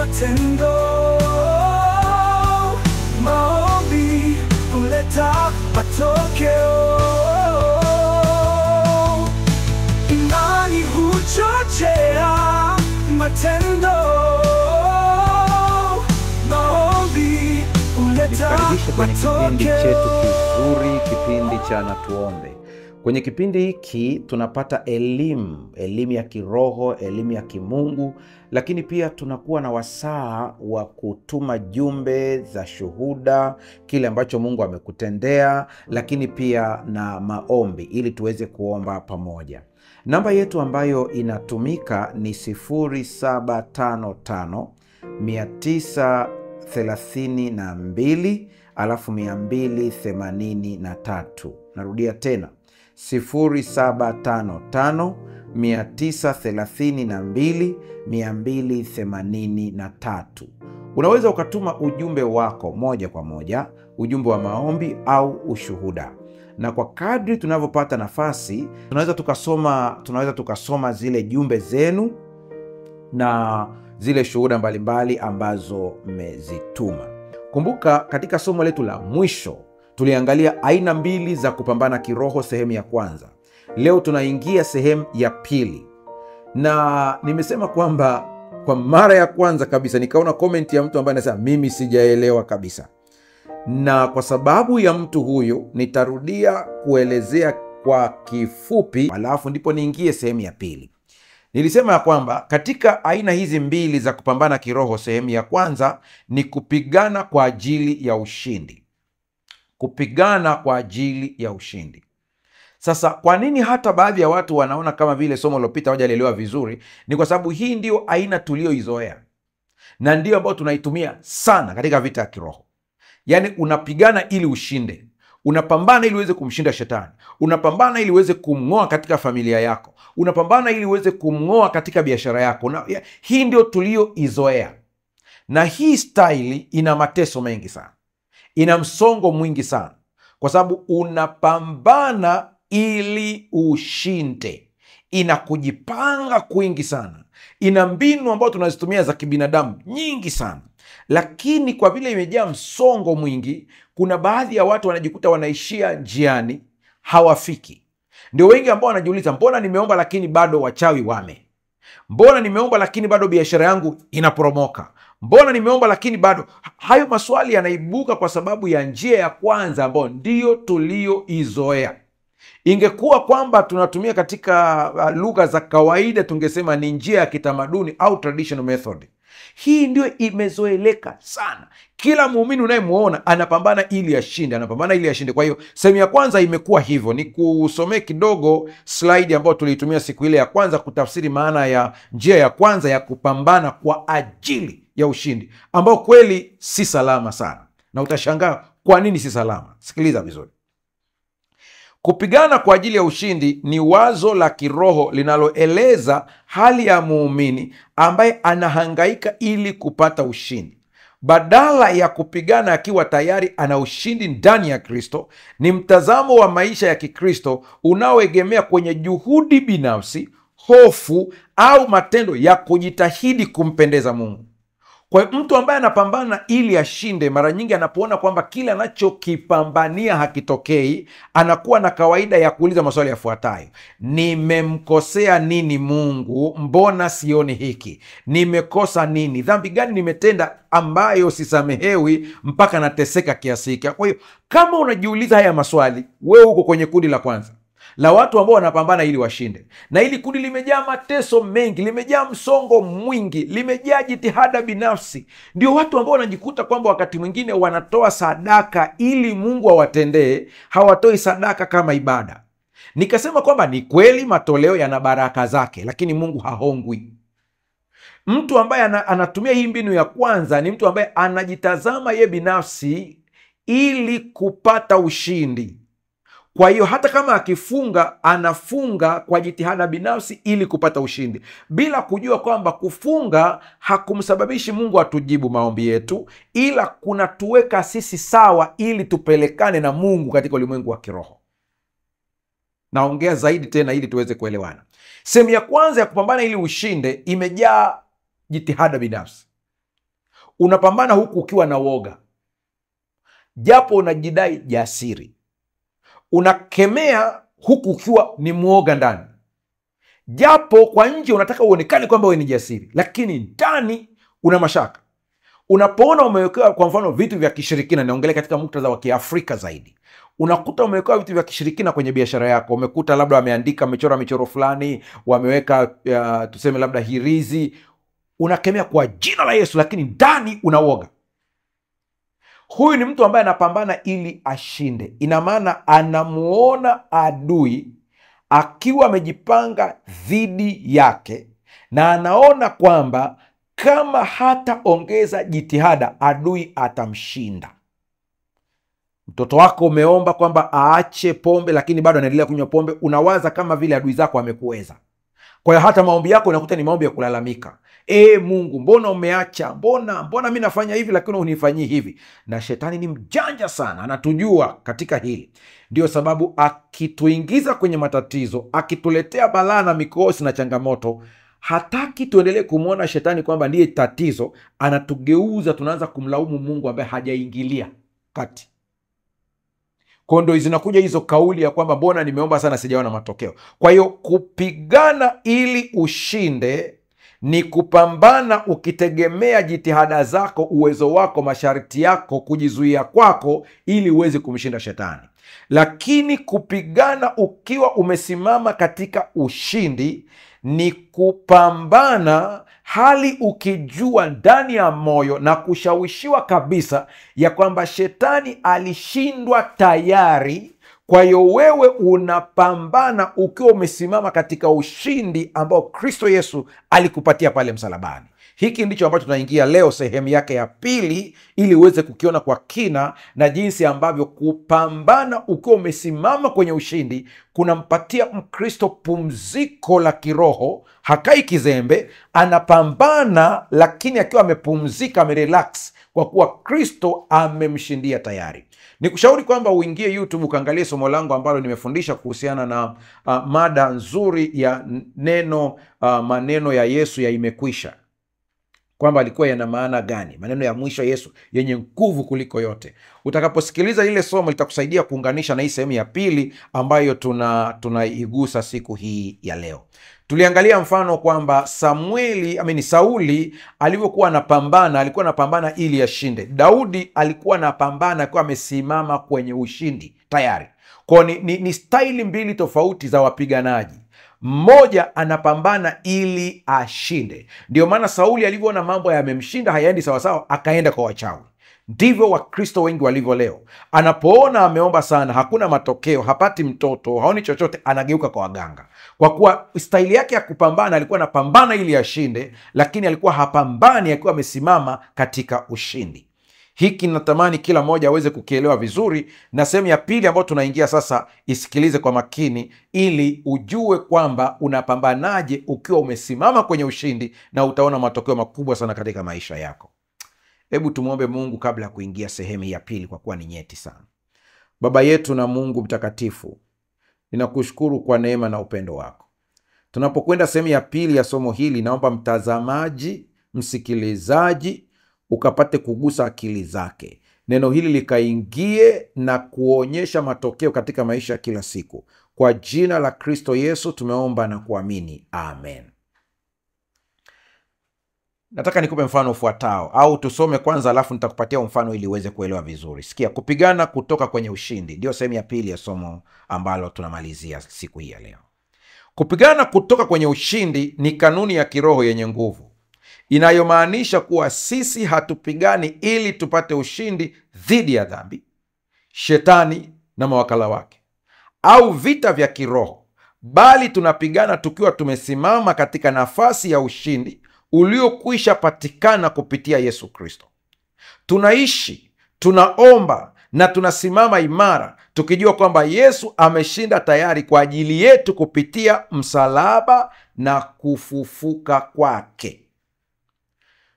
matendo. Maombi huleta matokeo. Imani huchochea matendo. Maombi huleta Nikukaribishe kwenye kipindi matokeo. chetu kizuri, kipindi cha Na Tuombe. Kwenye kipindi hiki tunapata elimu ya kiroho, elimu ya kimungu, lakini pia tunakuwa na wasaa wa kutuma jumbe za shuhuda, kile ambacho Mungu amekutendea, lakini pia na maombi ili tuweze kuomba pamoja. Namba yetu ambayo inatumika ni 0755 932 283. Narudia tena 0755 932 283. Unaweza ukatuma ujumbe wako moja kwa moja, ujumbe wa maombi au ushuhuda, na kwa kadri tunavyopata nafasi tunaweza tukasoma zile jumbe zenu na zile shuhuda mbalimbali ambazo mmezituma. Kumbuka, katika somo letu la mwisho tuliangalia aina 2 za kupambana kiroho, sehemu ya kwanza. Leo tunaingia sehemu ya pili, na nimesema kwamba kwa mara ya kwanza kabisa nikaona komenti ya mtu ambaye anasema mimi sijaelewa kabisa, na kwa sababu ya mtu huyo nitarudia kuelezea kwa kifupi, alafu ndipo niingie sehemu ya pili. Nilisema ya kwamba katika aina hizi 2 za kupambana kiroho, sehemu ya kwanza ni kupigana kwa ajili ya ushindi. Kupigana kwa ajili ya ushindi. Sasa kwa nini hata baadhi ya watu wanaona kama vile somo lililopita hawajaelewa vizuri? Ni kwa sababu hii ndio aina tulioizoea na ndio ambayo tunaitumia sana katika vita ya kiroho. Yaani unapigana ili ushinde. Unapambana ili uweze kumshinda shetani. Unapambana ili uweze kumng'oa katika familia yako. Unapambana ili uweze kumng'oa katika biashara yako. Hii ndio tulioizoea. Na hii staili ina mateso mengi sana. Ina msongo mwingi sana. Kwa sababu unapambana ili ushinde. Ina kujipanga kwingi sana. Ina mbinu ambazo tunazitumia za kibinadamu nyingi sana. Lakini kwa vile imejaa msongo mwingi, kuna baadhi ya watu wanajikuta wanaishia njiani, hawafiki. Ndio wengi ambao wanajiuliza, mbona nimeomba lakini bado wachawi wame? Mbona nimeomba lakini bado biashara yangu inaporomoka? Mbona nimeomba lakini bado? Hayo maswali yanaibuka kwa sababu ya njia ya kwanza ambayo ndiyo tulioizoea. Ingekuwa kwamba tunatumia katika lugha za kawaida, tungesema ni njia ya kitamaduni au traditional method. Hii ndio imezoeleka sana. Kila muumini unayemuona anapambana ili ashinde, anapambana ili ashinde. Kwa hiyo sehemu ya kwanza imekuwa hivyo. Ni kusomea kidogo slide ambayo tuliitumia siku ile ya kwanza kutafsiri maana ya njia ya kwanza ya kupambana kwa ajili ya ushindi, ambao kweli si salama sana, na utashangaa kwa nini si salama. Sikiliza vizuri. Kupigana kwa ajili ya ushindi ni wazo la kiroho linaloeleza hali ya muumini ambaye anahangaika ili kupata ushindi. Badala ya kupigana akiwa tayari ana ushindi ndani ya Kristo, ni mtazamo wa maisha ya Kikristo unaoegemea kwenye juhudi binafsi, hofu au matendo ya kujitahidi kumpendeza Mungu. Kwa hiyo mtu ambaye anapambana ili ashinde, mara nyingi anapoona kwamba kile anachokipambania hakitokei, anakuwa na kawaida ya kuuliza maswali yafuatayo: nimemkosea nini Mungu? Mbona sioni hiki? Nimekosa nini? Dhambi gani nimetenda ambayo sisamehewi mpaka nateseka kiasi hiki? Kwa hiyo kama unajiuliza haya maswali, wewe uko kwenye kundi la kwanza la watu ambao wanapambana ili washinde. Na hili kundi limejaa mateso mengi, limejaa msongo mwingi, limejaa jitihada binafsi. Ndio watu ambao wanajikuta kwamba wakati mwingine wanatoa sadaka ili Mungu awatendee, hawatoi sadaka kama ibada. Nikasema kwamba ni kweli matoleo yana baraka zake, lakini Mungu hahongwi. Mtu ambaye anatumia hii mbinu ya kwanza ni mtu ambaye anajitazama ye binafsi ili kupata ushindi. Kwa hiyo hata kama akifunga, anafunga kwa jitihada binafsi ili kupata ushindi, bila kujua kwamba kufunga hakumsababishi Mungu atujibu maombi yetu, ila kunatuweka sisi sawa ili tupelekane na Mungu katika ulimwengu wa kiroho. Naongea zaidi tena ili tuweze kuelewana. Sehemu ya kwanza ya kupambana ili ushinde imejaa jitihada binafsi. unapambana huku ukiwa na woga, japo unajidai jasiri. Unakemea huku ukiwa ni mwoga ndani, japo kwa nje unataka uonekane kwamba wewe ni jasiri, lakini ndani una mashaka. Unapoona umewekewa kwa mfano vitu vya kishirikina, naongelea katika muktadha wa Kiafrika zaidi, unakuta umewekewa vitu vya kishirikina kwenye biashara yako. Umekuta labda wameandika, wamechora michoro fulani, wameweka tuseme labda hirizi. Unakemea kwa jina la Yesu, lakini ndani unawoga. Huyu ni mtu ambaye anapambana ili ashinde. Ina maana anamuona adui akiwa amejipanga dhidi yake, na anaona kwamba kama hataongeza jitihada adui atamshinda. Mtoto wako umeomba kwamba aache pombe, lakini bado anaendelea kunywa pombe. Unawaza kama vile adui zako amekuweza. Kwa hiyo hata maombi yako unakuta ni maombi ya kulalamika. Mungu, mbona umeacha? Mbona mimi nafanya hivi lakini unifanyii hivi? Na shetani ni mjanja sana, anatujua katika hili. Ndio sababu akituingiza kwenye matatizo, akituletea balaa na mikosi na changamoto, hataki tuendelee kumwona shetani kwamba ndiye tatizo. Anatugeuza, tunaanza kumlaumu Mungu ambaye hajaingilia kati. Kwa ndo zinakuja hizo kauli ya kwamba mbona nimeomba sana sijaona matokeo. Kwa hiyo kupigana ili ushinde ni kupambana ukitegemea jitihada zako, uwezo wako, masharti yako, kujizuia kwako ili uweze kumshinda shetani. Lakini kupigana ukiwa umesimama katika ushindi ni kupambana hali ukijua ndani ya moyo na kushawishiwa kabisa ya kwamba shetani alishindwa tayari. Kwa hiyo wewe unapambana ukiwa umesimama katika ushindi ambao Kristo Yesu alikupatia pale msalabani. Hiki ndicho ambacho tunaingia leo sehemu yake ya pili, ili uweze kukiona kwa kina na jinsi ambavyo kupambana ukiwa umesimama kwenye ushindi kunampatia Mkristo pumziko la kiroho. Hakai kizembe, anapambana lakini akiwa amepumzika, amerelax, kwa kuwa Kristo amemshindia tayari. Nikushauri kwamba uingie YouTube ukaangalie somo langu ambalo nimefundisha kuhusiana na mada nzuri ya neno, maneno ya Yesu ya imekwisha, kwamba alikuwa yana maana gani, maneno ya mwisho Yesu yenye nguvu kuliko yote. Utakaposikiliza ile somo litakusaidia kuunganisha na hii sehemu ya pili ambayo tunaigusa siku hii ya leo. Tuliangalia mfano kwamba Sauli alivyokuwa anapambana, alikuwa anapambana ili ashinde. Daudi alikuwa anapambana akiwa amesimama kwenye ushindi tayari. Kwa ni staili mbili tofauti za wapiganaji. Mmoja anapambana ili ashinde. Ndio maana Sauli alivyoona mambo yamemshinda, hayaendi sawasawa, akaenda kwa wachawi. Ndivyo Wakristo wengi walivyo leo. Anapoona ameomba sana, hakuna matokeo, hapati mtoto, haoni chochote, anageuka kwa waganga. Kwa kuwa staili yake ya kupambana, alikuwa anapambana ili ashinde, lakini alikuwa hapambani akiwa amesimama katika ushindi. Hiki natamani kila mmoja aweze kukielewa vizuri, na sehemu ya pili ambayo tunaingia sasa, isikilize kwa makini ili ujue kwamba unapambanaje ukiwa umesimama kwenye ushindi, na utaona matokeo makubwa sana katika maisha yako. Hebu tumwombe Mungu kabla ya kuingia sehemu ya pili, kwa kuwa ni nyeti sana. Baba yetu na Mungu mtakatifu, ninakushukuru kwa neema na upendo wako. Tunapokwenda sehemu ya pili ya somo hili, naomba mtazamaji, msikilizaji, ukapate kugusa akili zake, neno hili likaingie na kuonyesha matokeo katika maisha ya kila siku. Kwa jina la Kristo Yesu tumeomba na kuamini, amen. Nataka nikupe mfano ufuatao, au tusome kwanza alafu nitakupatia mfano ili uweze kuelewa vizuri. Sikia, kupigana kutoka kwenye ushindi ndio sehemu ya pili ya somo ambalo tunamalizia siku hii ya leo. Kupigana kutoka kwenye ushindi ni kanuni ya kiroho yenye nguvu, inayomaanisha kuwa sisi hatupigani ili tupate ushindi dhidi ya dhambi, shetani na mawakala wake, au vita vya kiroho, bali tunapigana tukiwa tumesimama katika nafasi ya ushindi uliokwisha patikana kupitia Yesu Kristo. Tunaishi, tunaomba na tunasimama imara tukijua kwamba Yesu ameshinda tayari kwa ajili yetu kupitia msalaba na kufufuka kwake.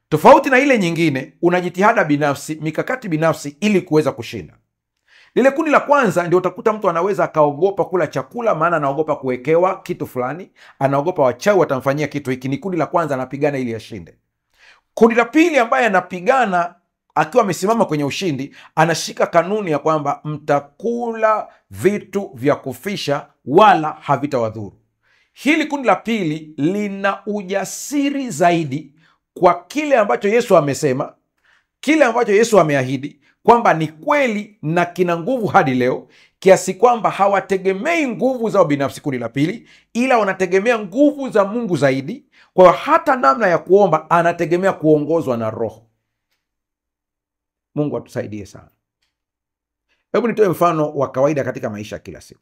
Tofauti na ile nyingine, una jitihada binafsi, mikakati binafsi ili kuweza kushinda. Lile kundi la kwanza ndio utakuta mtu anaweza akaogopa kula chakula, maana anaogopa kuwekewa kitu fulani, anaogopa wachawi watamfanyia kitu hiki. Ni kundi la kwanza, anapigana ili ashinde. Kundi la pili ambaye anapigana akiwa amesimama kwenye ushindi, anashika kanuni ya kwamba mtakula vitu vya kufisha wala havitawadhuru. Hili kundi la pili lina ujasiri zaidi kwa kile ambacho Yesu amesema, kile ambacho Yesu ameahidi kwamba ni kweli na kina nguvu hadi leo, kiasi kwamba hawategemei nguvu zao binafsi, kundi la pili, ila wanategemea nguvu za Mungu zaidi. Kwa hiyo hata namna ya kuomba anategemea kuongozwa na Roho. Mungu atusaidie sana. Hebu nitoe mfano wa kawaida katika maisha ya kila siku.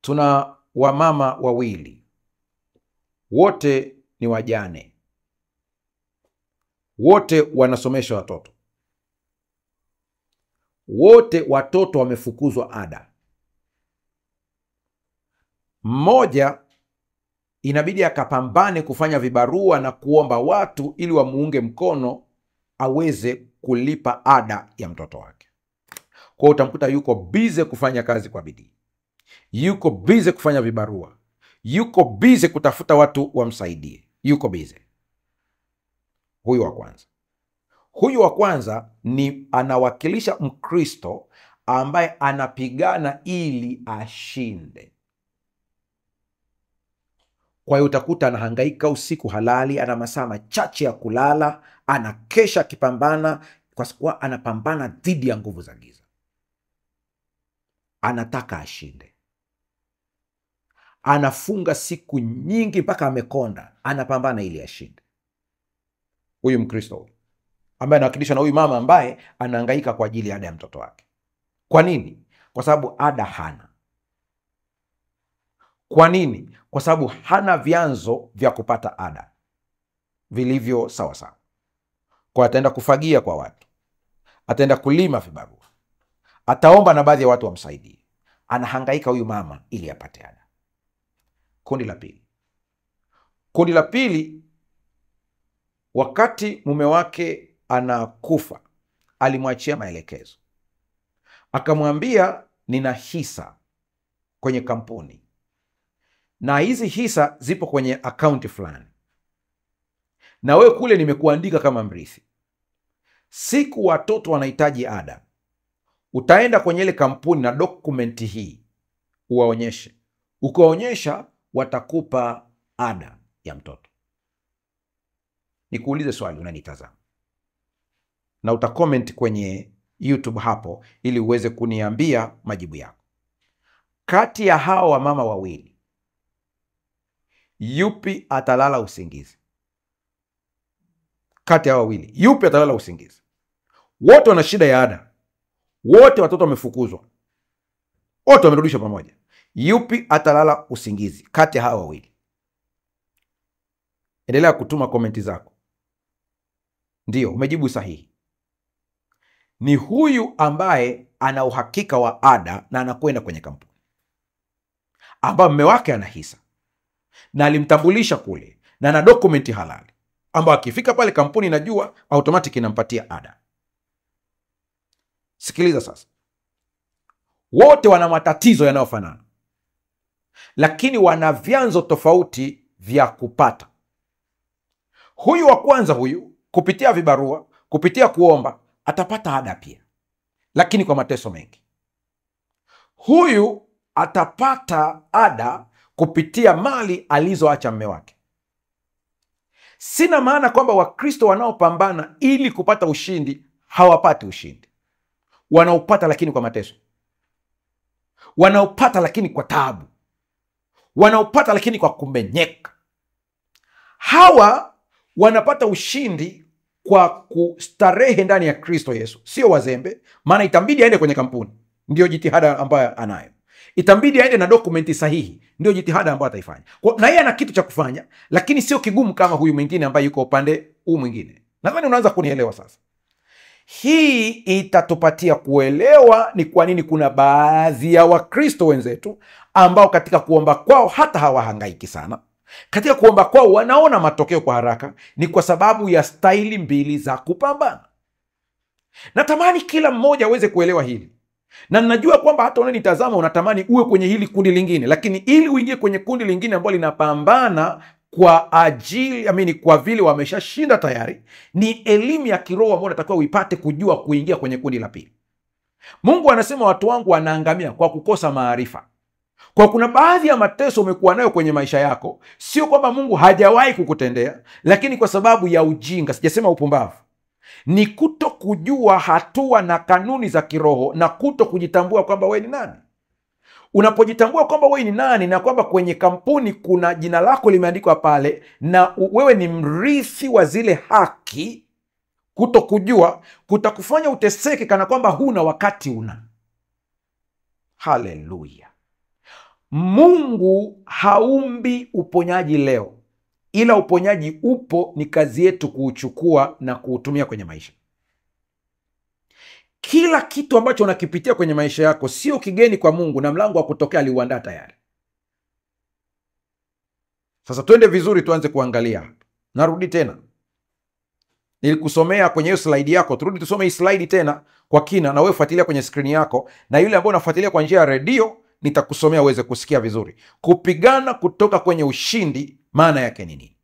Tuna wamama wawili, wote ni wajane, wote wanasomesha watoto, wote watoto wamefukuzwa ada. Mmoja inabidi akapambane kufanya vibarua na kuomba watu ili wamuunge mkono aweze kulipa ada ya mtoto wake. Kwa hiyo utamkuta yuko bize kufanya kazi kwa bidii, yuko bize kufanya vibarua, yuko bize kutafuta watu wamsaidie, yuko bize. Huyu wa kwanza. Huyu wa kwanza ni anawakilisha Mkristo ambaye anapigana ili ashinde. Kwa hiyo utakuta anahangaika usiku halali, ana masaa machache ya kulala, anakesha akipambana, kwa sababu anapambana dhidi ya nguvu za giza. Anataka ashinde. Anafunga siku nyingi mpaka amekonda, anapambana ili ashinde. Huyu Mkristo ambaye anawakilishwa na huyu mama ambaye anahangaika kwa ajili ya ada ya mtoto wake. Kwa nini? Kwa sababu ada hana. Kwa nini? Kwa sababu hana vyanzo vya kupata ada vilivyo sawa sawa. Kwa ataenda kufagia kwa watu, ataenda kulima vibarua, ataomba na baadhi ya watu wamsaidie. Anahangaika huyu mama ili apate ada. Kundi la pili. Kundi la pili, wakati mume wake anakufa, alimwachia maelekezo, akamwambia, nina hisa kwenye kampuni na hizi hisa zipo kwenye akaunti fulani, na wewe kule nimekuandika kama mrithi. Siku watoto wanahitaji ada, utaenda kwenye ile kampuni na dokumenti hii uwaonyeshe. Ukaonyesha, watakupa ada ya mtoto. Nikuulize swali, unanitazama na utakomenti kwenye YouTube hapo ili uweze kuniambia majibu yako. Kati ya hao wamama wawili, yupi atalala usingizi? Kati ya hao wawili, yupi atalala usingizi? Wote wana shida ya ada, wote watoto wamefukuzwa, wote wamerudishwa pamoja. Yupi atalala usingizi kati ya hao wawili? Endelea kutuma komenti zako. Ndio, umejibu sahihi. Ni huyu ambaye ana uhakika wa ada na anakwenda kwenye kampuni, ambaye mume wake ana hisa na alimtambulisha kule na ana dokumenti halali, ambayo akifika pale kampuni inajua automatic inampatia ada. Sikiliza sasa. Wote wana matatizo yanayofanana, lakini wana vyanzo tofauti vya kupata. Huyu wa kwanza, huyu kupitia vibarua, kupitia kuomba, atapata ada pia, lakini kwa mateso mengi. Huyu atapata ada kupitia mali alizoacha mume wake. Sina maana kwamba Wakristo wanaopambana ili kupata ushindi hawapati ushindi. Wanaupata, lakini kwa mateso. Wanaupata, lakini kwa taabu. Wanaupata, lakini kwa kumenyeka. Hawa wanapata ushindi kwa kustarehe ndani ya Kristo Yesu, sio wazembe. Maana itambidi aende kwenye kampuni, ndio jitihada ambayo anayo. Itambidi aende na dokumenti sahihi, ndio jitihada ambayo ataifanya. Na yeye ana kitu cha kufanya, lakini sio kigumu kama huyu mwingine ambaye yuko upande huu mwingine. Nadhani unaanza kunielewa sasa. Hii itatupatia kuelewa ni kwa nini kuna baadhi ya Wakristo wenzetu ambao katika kuomba kwao hata hawahangaiki sana. Katika kuomba kwao wanaona matokeo kwa haraka, ni kwa sababu ya staili mbili za kupambana. Natamani kila mmoja aweze kuelewa hili. Na najua kwamba hata unanitazama unatamani uwe kwenye hili kundi lingine, lakini ili uingie kwenye kundi lingine ambalo linapambana kwa ajili kwa vile wameshashinda tayari. Ni elimu ya kiroho ambayo unatakiwa uipate kujua kuingia kwenye kundi la pili. Mungu anasema watu wangu wanaangamia kwa kukosa maarifa. Kwa kuna baadhi ya mateso umekuwa nayo kwenye maisha yako, sio kwamba Mungu hajawahi kukutendea, lakini kwa sababu ya ujinga, sijasema upumbavu, ni kuto kujua hatua na kanuni za kiroho na kuto kujitambua kwamba wewe ni nani. Unapojitambua kwamba wewe ni nani na kwamba kwenye kampuni kuna jina lako limeandikwa pale na wewe ni mrithi wa zile haki, kuto kujua kutakufanya uteseke kana kwamba huna wakati una. Haleluya. Mungu haumbi uponyaji leo, ila uponyaji upo, ni kazi yetu kuuchukua na kuutumia kwenye maisha. Kila kitu ambacho unakipitia kwenye maisha yako sio kigeni kwa Mungu, na mlango wa kutokea aliuandaa tayari. Sasa twende vizuri, tuanze kuangalia. Narudi tena, nilikusomea kwenye hiyo slide yako, turudi tusome hii slide tena kwa kina, na wewe fuatilia kwenye skrini yako, na yule ambaye unafuatilia kwa njia ya redio nitakusomea uweze kusikia vizuri. Kupigana kutoka kwenye ushindi, maana yake ni nini?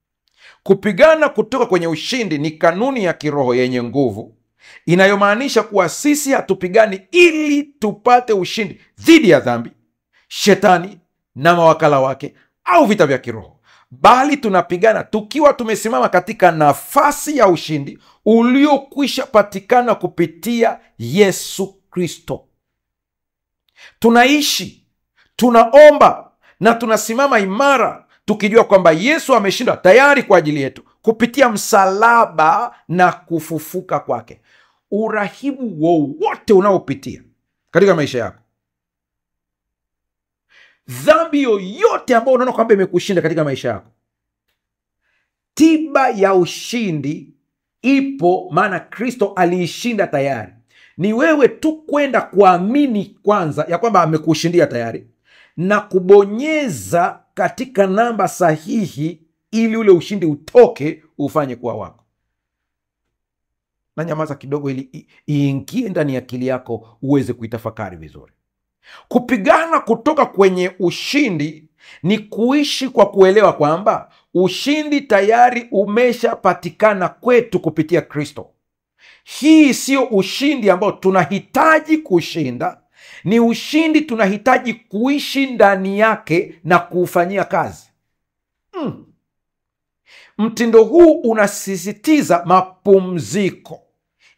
Kupigana kutoka kwenye ushindi ni kanuni ya kiroho yenye nguvu inayomaanisha kuwa sisi hatupigani ili tupate ushindi dhidi ya dhambi, shetani na mawakala wake au vita vya kiroho, bali tunapigana tukiwa tumesimama katika nafasi ya ushindi uliokwisha patikana kupitia Yesu Kristo. Tunaishi, tunaomba na tunasimama imara tukijua kwamba Yesu ameshinda tayari kwa ajili yetu kupitia msalaba na kufufuka kwake. Urahibu wowote unaopitia katika maisha yako, dhambi yoyote ambayo unaona kwamba imekushinda katika maisha yako, tiba ya ushindi ipo, maana Kristo aliishinda tayari. Ni wewe tu kwenda kuamini kwanza ya kwamba amekushindia tayari na kubonyeza katika namba sahihi ili ule ushindi utoke ufanye kuwa wako. Na nyamaza kidogo ili iingie ndani ya akili yako uweze kuitafakari vizuri. Kupigana kutoka kwenye ushindi ni kuishi kwa kuelewa kwamba ushindi tayari umeshapatikana kwetu kupitia Kristo. Hii sio ushindi ambao tunahitaji kushinda, ni ushindi tunahitaji kuishi ndani yake na kuufanyia kazi. Mtindo huu unasisitiza mapumziko,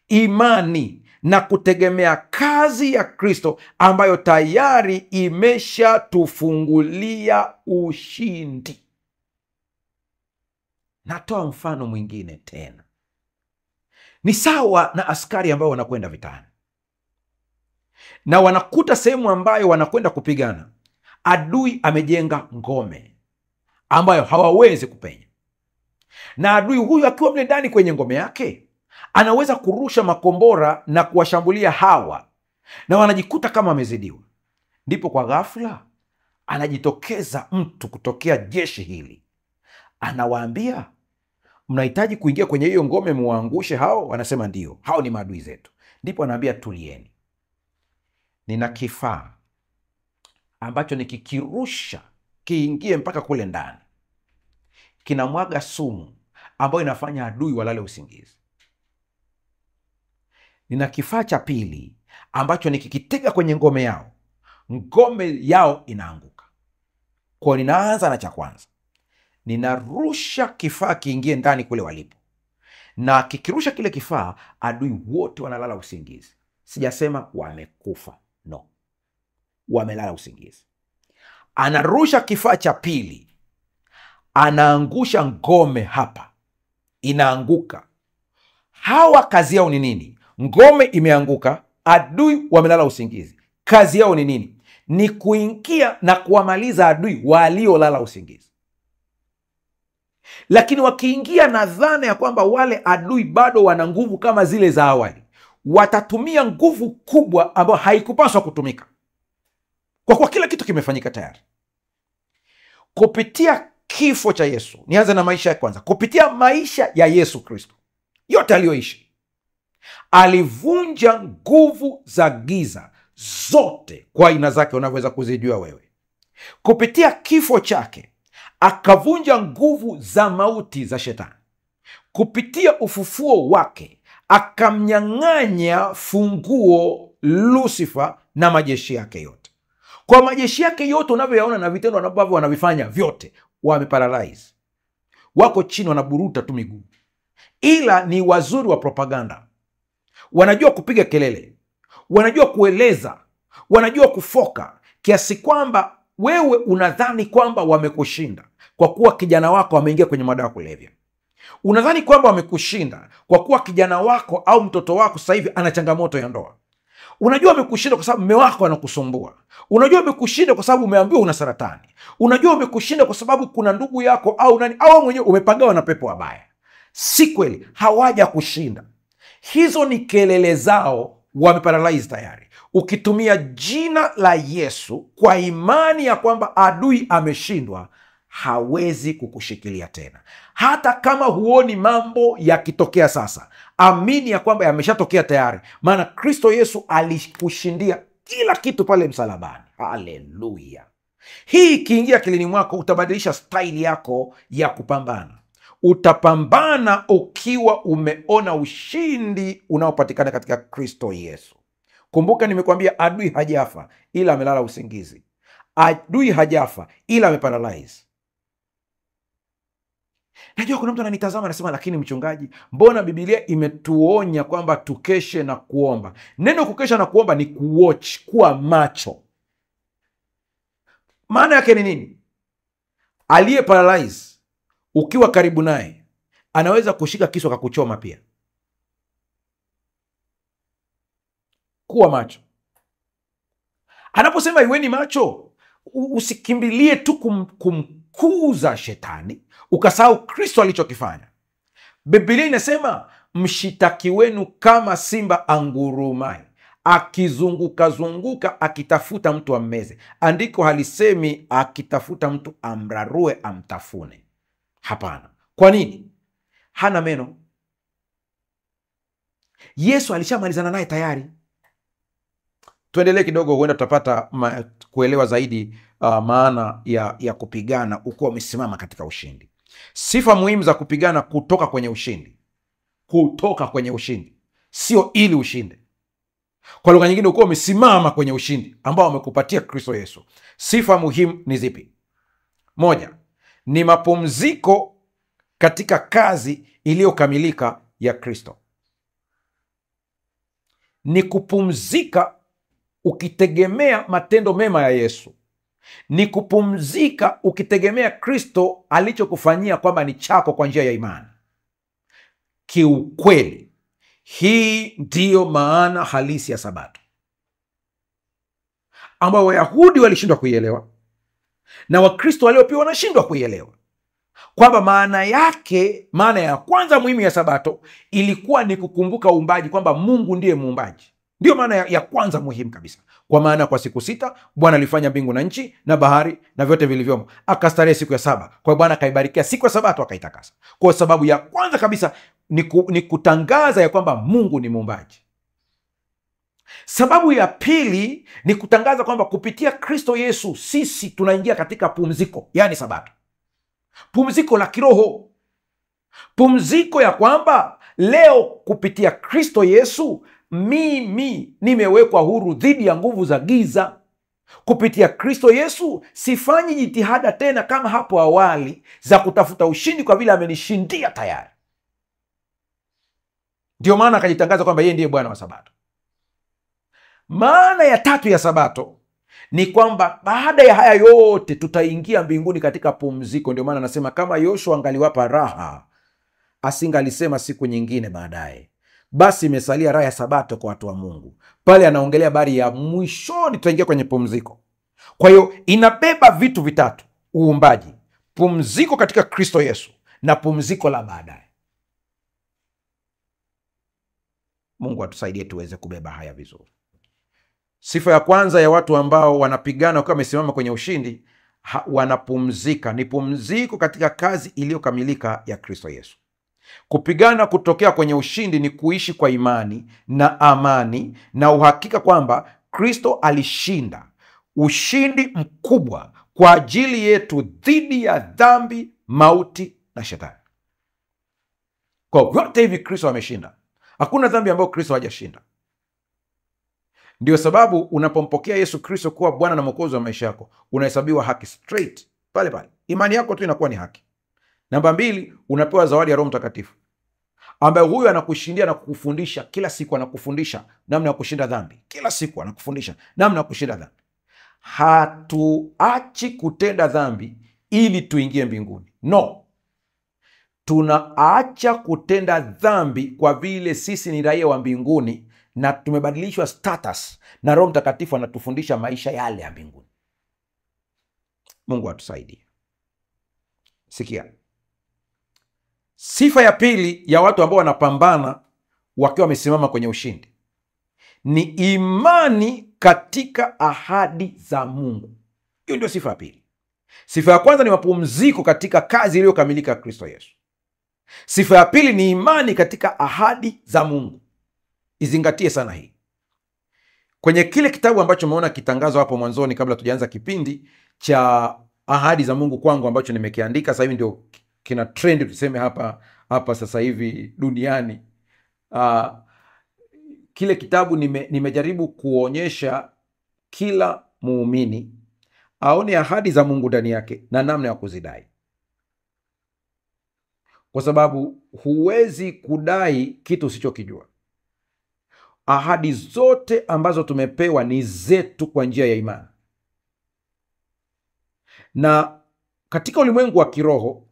imani na kutegemea kazi ya Kristo ambayo tayari imeshatufungulia ushindi. Natoa mfano mwingine tena. Ni sawa na askari ambao wanakwenda vitani na wanakuta sehemu ambayo wanakwenda kupigana, adui amejenga ngome ambayo hawawezi kupenya, na adui huyu akiwa mle ndani kwenye ngome yake anaweza kurusha makombora na kuwashambulia hawa, na wanajikuta kama wamezidiwa. Ndipo kwa ghafla anajitokeza mtu kutokea jeshi hili, anawaambia, mnahitaji kuingia kwenye hiyo ngome muangushe hao? Wanasema ndio, hao ni maadui zetu. Ndipo anaambia, tulieni, nina kifaa ambacho nikikirusha kiingie mpaka kule ndani, kinamwaga sumu ambayo inafanya adui walale usingizi. Nina kifaa cha pili ambacho nikikitega kwenye ngome yao inaanguka. Kwa ninaanza na cha kwanza, ninarusha kifaa kiingie ndani kule walipo, na kikirusha kile kifaa adui wote wanalala usingizi. Sijasema wamekufa, no, wamelala usingizi. Anarusha kifaa cha pili, anaangusha ngome hapa, inaanguka. Hawa kazi yao ni nini? Ngome imeanguka, adui wamelala usingizi. Kazi yao ni nini? Ni kuingia na kuwamaliza adui waliolala usingizi. Lakini wakiingia na dhana ya kwamba wale adui bado wana nguvu kama zile za awali, watatumia nguvu kubwa ambayo haikupaswa kutumika, kwa kuwa kila kitu kimefanyika tayari kupitia kifo cha Yesu. Nianze na maisha ya kwanza. Kupitia maisha ya Yesu Kristo, yote aliyoishi, alivunja nguvu za giza zote kwa aina zake unavyoweza kuzijua wewe. Kupitia kifo chake akavunja nguvu za mauti za shetani. Kupitia ufufuo wake akamnyang'anya funguo Lucifer na majeshi yake yote. Kwa majeshi yake yote unavyoyaona na vitendo ambavyo wanavifanya vyote, wameparalyze, wako chini, wanaburuta tu miguu, ila ni wazuri wa propaganda. Wanajua kupiga kelele, wanajua kueleza, wanajua kufoka, kiasi kwamba wewe unadhani kwamba wamekushinda kwa kuwa kijana wako ameingia kwenye madawa ya kulevya. Unadhani kwamba wamekushinda kwa kuwa kijana wako au mtoto wako sasa hivi ana changamoto ya ndoa. Unajua wamekushinda kwa sababu mume wako anakusumbua. Unajua wamekushinda kwa sababu umeambiwa una saratani. Unajua wamekushinda kwa sababu kuna ndugu yako au nani au mwenyewe umepagawa na pepo wabaya. Si kweli, hawaja kushinda. Hizo ni kelele zao, wameparalyze tayari. Ukitumia jina la Yesu kwa imani ya kwamba adui ameshindwa, hawezi kukushikilia tena. Hata kama huoni mambo yakitokea sasa, amini ya kwamba yameshatokea tayari, maana Kristo Yesu alikushindia kila kitu pale msalabani. Haleluya! Hii ikiingia akilini mwako, utabadilisha staili yako ya kupambana. Utapambana ukiwa umeona ushindi unaopatikana katika Kristo Yesu. Kumbuka nimekuambia, adui hajafa ila amelala usingizi. Adui hajafa ila ameparalyze. Najua kuna mtu ananitazama anasema, lakini mchungaji, mbona Biblia imetuonya kwamba tukeshe na kuomba? Neno kukesha na kuomba ni kuwatch, kuwa macho. Maana yake ni nini? Aliye paralyze ukiwa karibu naye anaweza kushika kisu akakuchoma pia. Kuwa macho. Anaposema iweni macho, usikimbilie tu kumkuza shetani ukasahau Kristo alichokifanya. Biblia inasema mshitaki wenu kama simba angurumai, akizunguka zunguka akitafuta mtu ammeze. Andiko halisemi akitafuta mtu amrarue amtafune. Hapana. Kwa nini? Hana meno. Yesu alishamalizana naye tayari. Tuendelee kidogo, huenda tutapata kuelewa zaidi maana ya kupigana ukiwa umesimama katika ushindi. Sifa muhimu za kupigana kutoka kwenye ushindi. Kutoka kwenye ushindi, sio ili ushinde. Kwa lugha nyingine, ukiwa umesimama kwenye ushindi ambao amekupatia Kristo Yesu. Sifa muhimu ni zipi? Moja, ni mapumziko katika kazi iliyokamilika ya Kristo. Ni kupumzika ukitegemea matendo mema ya Yesu. Ni kupumzika ukitegemea Kristo alichokufanyia kwamba ni chako kwa njia ya imani. Kiukweli, hii ndiyo maana halisi ya Sabato, ambao Wayahudi walishindwa kuielewa na Wakristo walio pia wanashindwa kuielewa, kwamba maana yake, maana ya kwanza muhimu ya Sabato ilikuwa ni kukumbuka uumbaji, kwamba Mungu ndiye muumbaji. Ndiyo maana ya kwanza muhimu kabisa. Kwa maana kwa siku 6 Bwana alifanya mbingu na nchi na bahari na vyote vilivyomo, akastarehe siku ya 7. Kwa hiyo Bwana akaibarikia siku ya Sabato akaitakasa. Kwa sababu ya kwanza kabisa ni kutangaza ya kwamba Mungu ni muumbaji. Sababu ya pili ni kutangaza kwamba kupitia Kristo Yesu sisi tunaingia katika pumziko, yani Sabato. Pumziko la kiroho. Pumziko ya kwamba leo kupitia Kristo Yesu mimi nimewekwa huru dhidi ya nguvu za giza. Kupitia Kristo Yesu sifanyi jitihada tena kama hapo awali za kutafuta ushindi, kwa vile amenishindia tayari. Ndio maana akajitangaza kwamba yeye ndiye Bwana wa Sabato. Maana ya tatu ya Sabato ni kwamba baada ya haya yote tutaingia mbinguni katika pumziko. Ndio maana anasema kama Yoshua angaliwapa raha, asingalisema siku nyingine baadaye. Basi imesalia raha ya Sabato kwa watu wa Mungu. Pale anaongelea habari ya mwishoni tutaingia kwenye pumziko. Kwa hiyo inabeba vitu vitatu: uumbaji, pumziko katika Kristo Yesu na pumziko la baadaye. Mungu atusaidie tuweze kubeba haya vizuri. Sifa ya kwanza ya watu ambao wanapigana wakiwa wamesimama kwenye ushindi, wanapumzika. Ni pumziko katika kazi iliyokamilika ya Kristo Yesu. Kupigana kutokea kwenye ushindi ni kuishi kwa imani na amani na uhakika kwamba Kristo alishinda ushindi mkubwa kwa ajili yetu dhidi ya dhambi, mauti na shetani. Kwa vyote hivi Kristo ameshinda. Hakuna dhambi ambayo Kristo hajashinda. Ndio sababu unapompokea Yesu Kristo kuwa Bwana na Mwokozi wa maisha yako, unahesabiwa haki straight pale pale. Imani yako tu inakuwa ni haki. Namba 2, unapewa zawadi ya Roho Mtakatifu, ambaye huyu anakushindia na kukufundisha kila siku, anakufundisha namna ya kushinda dhambi. Kila siku anakufundisha namna ya kushinda dhambi. Hatuachi kutenda dhambi ili tuingie mbinguni. No. Tunaacha kutenda dhambi kwa vile sisi ni raia wa mbinguni na tumebadilishwa status, na Roho Mtakatifu anatufundisha maisha yale ya mbinguni. Mungu atusaidie. Sikia. Sifa ya pili ya watu ambao wanapambana wakiwa wamesimama kwenye ushindi ni imani katika ahadi za Mungu. Hiyo ndio sifa ya pili. Sifa ya kwanza ni mapumziko katika kazi iliyokamilika ya Kristo Yesu. Sifa ya pili ni imani katika ahadi za Mungu. Izingatie sana hii. Kwenye kile kitabu ambacho umeona kitangazwa hapo mwanzoni kabla tujaanza kipindi cha ahadi za Mungu kwangu, ambacho nimekiandika sasa hivi, ndio kina trend tuseme hapa sasa hivi duniani. Kile kitabu nimejaribu kuonyesha kila muumini aone ahadi za Mungu ndani yake na namna ya kuzidai, kwa sababu huwezi kudai kitu usichokijua. Ahadi zote ambazo tumepewa ni zetu kwa njia ya imani. Na katika ulimwengu wa kiroho,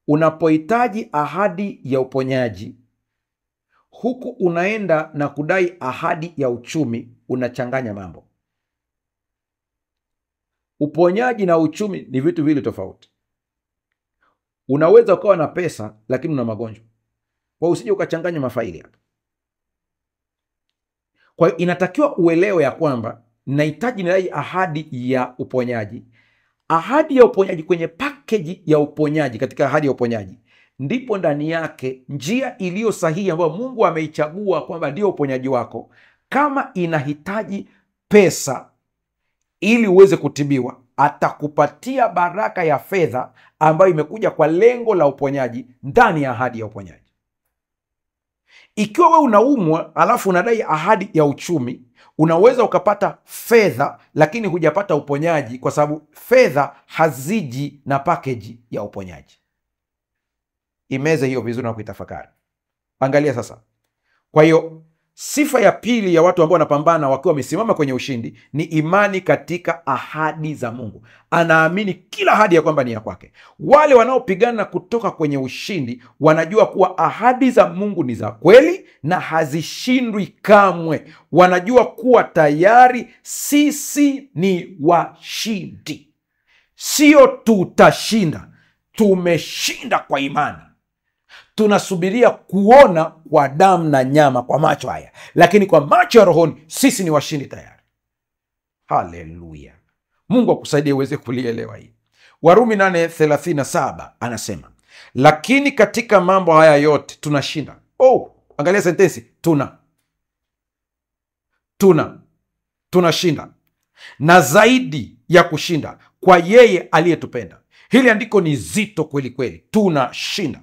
unapohitaji ahadi ya uponyaji, huku unaenda na kudai ahadi ya uchumi, unachanganya mambo. Uponyaji na uchumi ni vitu vile tofauti. Unaweza ukawa na pesa lakini una magonjwa. Kwa usije ukachanganya mafaili hapa. Kwa hiyo inatakiwa uelewe ya kwamba nahitaji nidai ahadi ya uponyaji. Ahadi ya uponyaji, kwenye package ya uponyaji, katika ahadi ya uponyaji ndipo ndani yake njia iliyo sahihi ambayo Mungu ameichagua kwamba ndio uponyaji wako. Kama inahitaji pesa ili uweze kutibiwa, atakupatia baraka ya fedha ambayo imekuja kwa lengo la uponyaji ndani ya ahadi ya uponyaji. Ikiwa wewe unaumwa alafu unadai ahadi ya uchumi, unaweza ukapata fedha lakini hujapata uponyaji, kwa sababu fedha haziji na package ya uponyaji. Imeze hiyo vizuri na kuitafakari. Angalia sasa. Kwa hiyo sifa ya pili ya watu ambao wanapambana wakiwa wamesimama kwenye ushindi ni imani katika ahadi za Mungu. Anaamini kila ahadi ya kwamba ni ya kwake. Wale wanaopigana kutoka kwenye ushindi wanajua kuwa ahadi za Mungu ni za kweli na hazishindwi kamwe. Wanajua kuwa tayari sisi ni washindi. Sio tutashinda, tumeshinda kwa imani. Tunasubiria kuona kwa damu na nyama, kwa macho haya, lakini kwa macho ya rohoni sisi ni washindi tayari. Haleluya! Mungu akusaidie uweze kulielewa hii. Warumi 8:37 anasema, lakini katika mambo haya yote tunashinda. Angalia sentensi, tunashinda na zaidi ya kushinda kwa yeye aliyetupenda. Hili andiko ni zito kweli kweli. Tunashinda.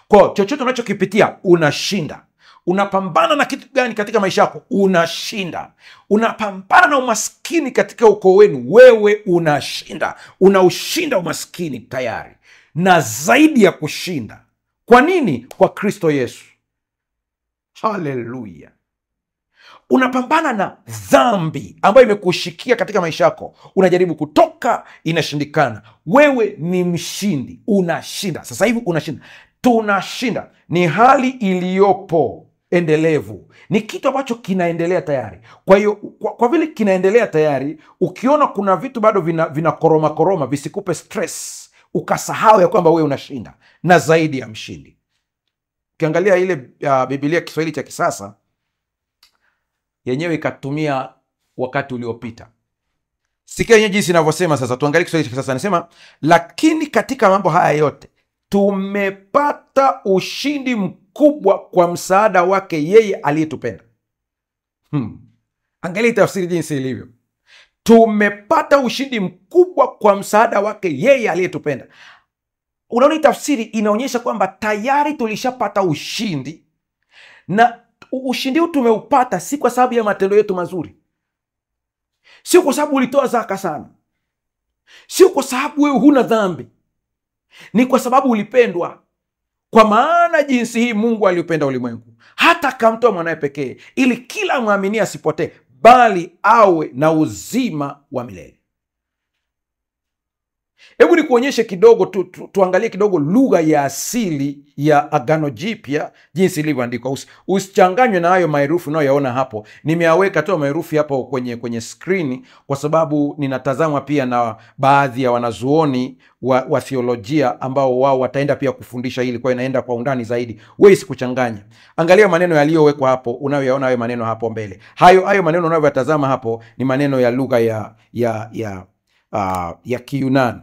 Kwa chochote unachokipitia unashinda. Unapambana na kitu gani katika maisha yako? Unashinda. Unapambana na umaskini katika ukoo wenu, wewe unashinda. Unaushinda umaskini tayari na zaidi ya kushinda. Kwa nini? Kwa Kristo Yesu. Haleluya! Unapambana na dhambi ambayo imekushikia katika maisha yako, unajaribu kutoka, inashindikana. Wewe ni mshindi, unashinda. Sasa hivi unashinda. Tunashinda ni hali iliyopo endelevu, ni kitu ambacho kinaendelea tayari. Kwa hiyo kwa vile kinaendelea tayari, ukiona kuna vitu bado vina koroma, visikupe stress ukasahau ya kwamba wewe unashinda na zaidi ya mshindi. Ukiangalia ile Biblia Kiswahili cha kisasa, yenyewe ikatumia wakati uliopita. Sikia yenyewe jinsi inavyosema. Sasa tuangalie Kiswahili cha kisasa. Anasema, lakini katika mambo haya yote tumepata ushindi mkubwa kwa msaada wake yeye aliyetupenda. Angalia tafsiri jinsi ilivyo. tumepata ushindi mkubwa kwa msaada wake yeye aliyetupenda. Unaona, hii tafsiri inaonyesha kwamba tayari tulishapata ushindi, na ushindi huu tumeupata si kwa sababu ya matendo yetu mazuri, sio kwa sababu ulitoa zaka sana, sio kwa sababu wewe huna dhambi, ni kwa sababu ulipendwa. Kwa maana jinsi hii Mungu aliupenda ulimwengu hata akamtoa mwanaye pekee, ili kila mwamini asipotee, bali awe na uzima wa milele. Hebu nikuonyeshe kidogo tuangalie kidogo lugha ya asili ya Agano Jipya jinsi ilivyoandikwa. Usichanganywe na hayo maherufi unayoyaona hapo. Nimeyaweka tu maherufi hapo kwenye skrini kwa sababu ninatazamwa pia na baadhi ya wanazuoni wa theolojia ambao wao wataenda pia kufundisha hili, kwa hiyo inaenda kwa undani zaidi. Wewe sikuchanganya. Angalia maneno yaliyowekwa hapo, unayoyaona hayo maneno hapo mbele. Hayo maneno unayoyatazama hapo ni maneno ya lugha ya Kiyunani.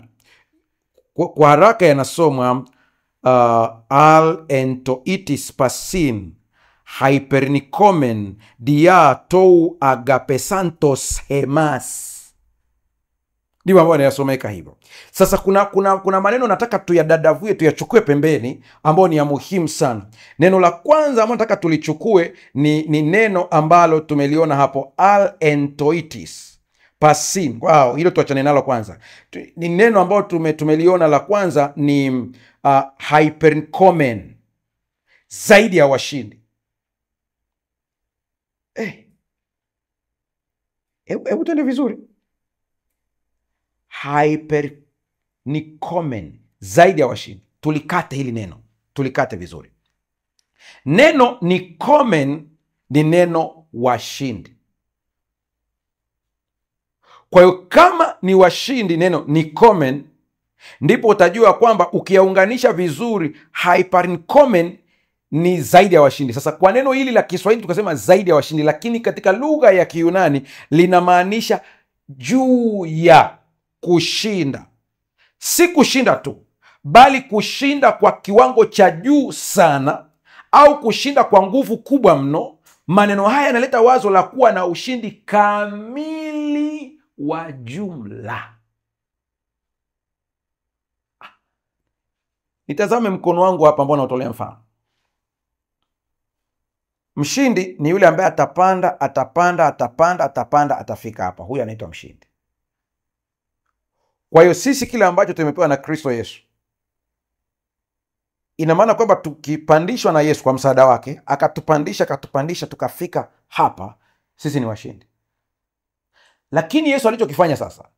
Kwa haraka yanasomwa al entoitis pasin hypernikomen dia tou agapesantos hemas. Ndivyo ambavyo yanasomeka hivyo. Sasa kuna maneno nataka tuyadadavue, tuyachukue pembeni, ambao ni ya muhimu sana. Neno la kwanza ambalo nataka tulichukue ni neno ambalo tumeliona hapo, al entoitis pasin. Wow, hilo tuachane nalo kwanza. Ni neno ambalo tumeliona la kwanza ni hypernikomen, zaidi ya washindi. Hebu tuende vizuri. Hypernikomen, zaidi ya washindi. Tulikate hili neno, tulikate vizuri. Neno nikomen ni neno washindi. Kwa hiyo kama ni washindi neno nikomen, ndipo utajua kwamba ukiyaunganisha vizuri hypernikomen ni zaidi ya washindi. Sasa kwa neno hili la Kiswahili tukasema zaidi ya washindi, lakini katika lugha ya Kiyunani linamaanisha juu ya kushinda. Si kushinda tu, bali kushinda kwa kiwango cha juu sana, au kushinda kwa nguvu kubwa mno. Maneno haya yanaleta wazo la kuwa na ushindi kamili wa jumla. Nitazame mkono wangu hapa ambao nautolea mfano. Mshindi ni yule ambaye atapanda, atafika hapa. Huyu anaitwa mshindi. Kwa hiyo sisi kile ambacho tumepewa na Kristo Yesu, ina maana kwamba tukipandishwa na Yesu kwa msaada wake, akatupandisha tukafika hapa, sisi ni washindi. Lakini Yesu alichokifanya sasa,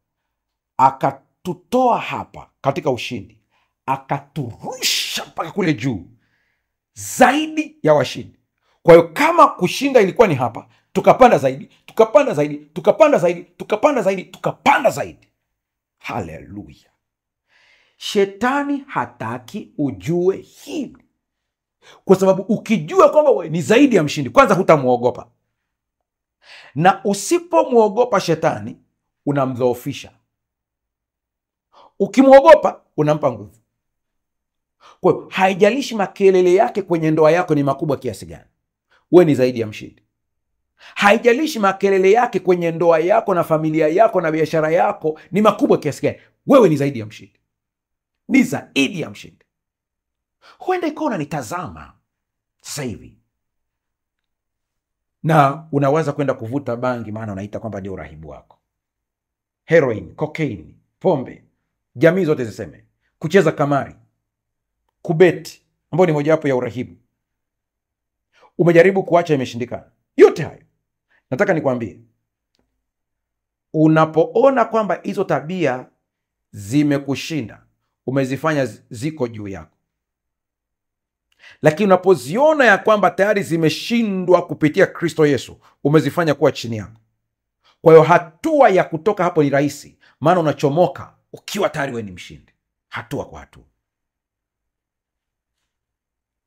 akatutoa hapa katika ushindi, akaturusha mpaka kule juu, zaidi ya washindi. Kwa hiyo kama kushinda ilikuwa ni hapa, tukapanda zaidi, tukapanda zaidi, tukapanda zaidi, tukapanda zaidi, tukapanda zaidi. Haleluya! Shetani hataki ujue hili, kwa sababu ukijua kwamba wewe ni zaidi ya mshindi, kwanza hutamuogopa, na usipomwogopa shetani unamdhoofisha. Ukimwogopa unampa nguvu. Kwa hiyo haijalishi makelele yake kwenye ndoa yako ni makubwa kiasi gani, wewe ni zaidi ya mshindi. Haijalishi makelele yake kwenye ndoa yako na familia yako na biashara yako ni makubwa kiasi gani, wewe ni zaidi ya mshindi. Ni zaidi ya mshindi. Huenda ikawa unanitazama sasa hivi na unaweza kwenda kuvuta bangi, maana unaita kwamba ndio urahibu wako. Heroin, cocaine, pombe, jamii zote ziseme, kucheza kamari, kubeti, ambao ni mojawapo ya urahibu. Umejaribu kuacha, imeshindikana. Yote hayo nataka nikwambie, unapoona kwamba hizo tabia zimekushinda, umezifanya ziko juu yako. Lakini unapoziona ya kwamba tayari zimeshindwa kupitia Kristo Yesu, umezifanya kuwa chini yako. Kwa hiyo hatua ya kutoka hapo ni rahisi, maana unachomoka ukiwa tayari wewe ni mshindi, hatua kwa hatua.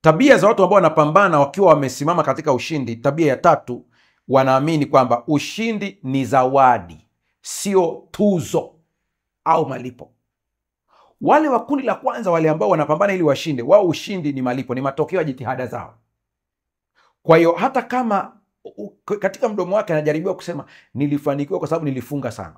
Tabia za watu ambao wanapambana wakiwa wamesimama katika ushindi, tabia ya tatu, wanaamini kwamba ushindi ni zawadi, sio tuzo au malipo. Wale wa kundi la kwanza, wale ambao wanapambana ili washinde, wao ushindi ni malipo, ni matokeo ya jitihada zao. Kwa hiyo hata kama katika mdomo wake anajaribiwa kusema nilifanikiwa kwa sababu nilifunga sana,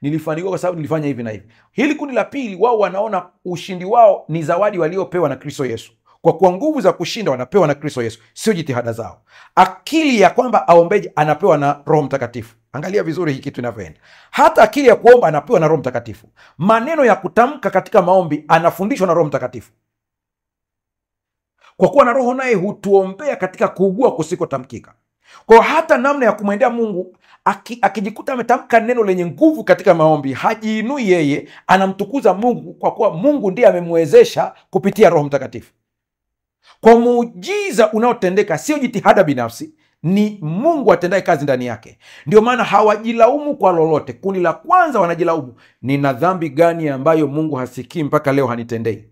nilifanikiwa kwa sababu nilifanya hivi na hivi. Hili kundi la pili, wao wanaona ushindi wao ni zawadi waliopewa na Kristo Yesu. Kwa kuwa nguvu za kushinda wanapewa na Kristo Yesu, sio jitihada zao. Akili ya kwamba aombeje anapewa na Roho Mtakatifu. Angalia vizuri hii kitu inavyoenda. Hata akili ya kuomba anapewa na Roho Mtakatifu. Maneno ya kutamka katika maombi anafundishwa na Roho Mtakatifu. Kwa kuwa na Roho naye hutuombea katika kuugua kusikotamkika. Kwa hata namna ya kumwendea Mungu, akijikuta ametamka neno lenye nguvu katika maombi, hajiinui yeye, anamtukuza Mungu, kwa kuwa Mungu ndiye amemwezesha kupitia Roho Mtakatifu. Kwa muujiza unaotendeka sio jitihada binafsi, ni Mungu atendaye kazi ndani yake. Ndio maana hawajilaumu kwa lolote. Kundi la kwanza wanajilaumu, nina dhambi gani ambayo Mungu hasikii mpaka leo hanitendei?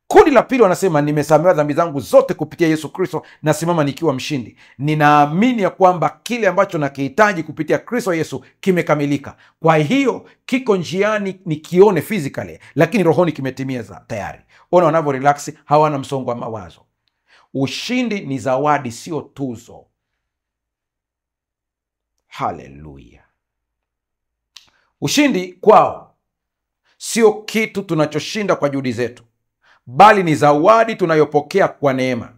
Kundi la pili wanasema, nimesamehewa dhambi zangu zote kupitia Yesu Kristo, nasimama nikiwa mshindi. Ninaamini ya kwamba kile ambacho nakihitaji kupitia Kristo Yesu kimekamilika. Kwa hiyo kiko njiani nikione physically, lakini rohoni kimetimia tayari. Ona wanavyo relax, hawana msongo wa mawazo. Ushindi ni zawadi, sio tuzo. Haleluya! Ushindi kwao sio kitu tunachoshinda kwa juhudi zetu, bali ni zawadi tunayopokea kwa neema.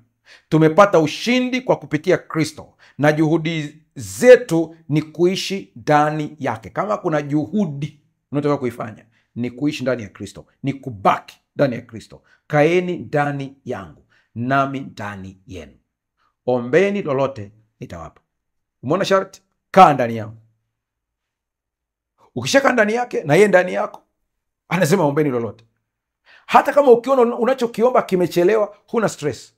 Tumepata ushindi kwa kupitia Kristo, na juhudi zetu ni kuishi ndani yake. Kama kuna juhudi unataka kuifanya, ni kuishi ndani ya Kristo, ni kubaki ndani ya Kristo. Kaeni ndani yangu nami ndani yenu, ombeni lolote nitawapa. Umeona sharti? Kaa ndani yangu. Ukishakaa ndani yake na yeye ndani yako, anasema ombeni lolote. Hata kama ukiona unachokiomba kimechelewa, huna stress.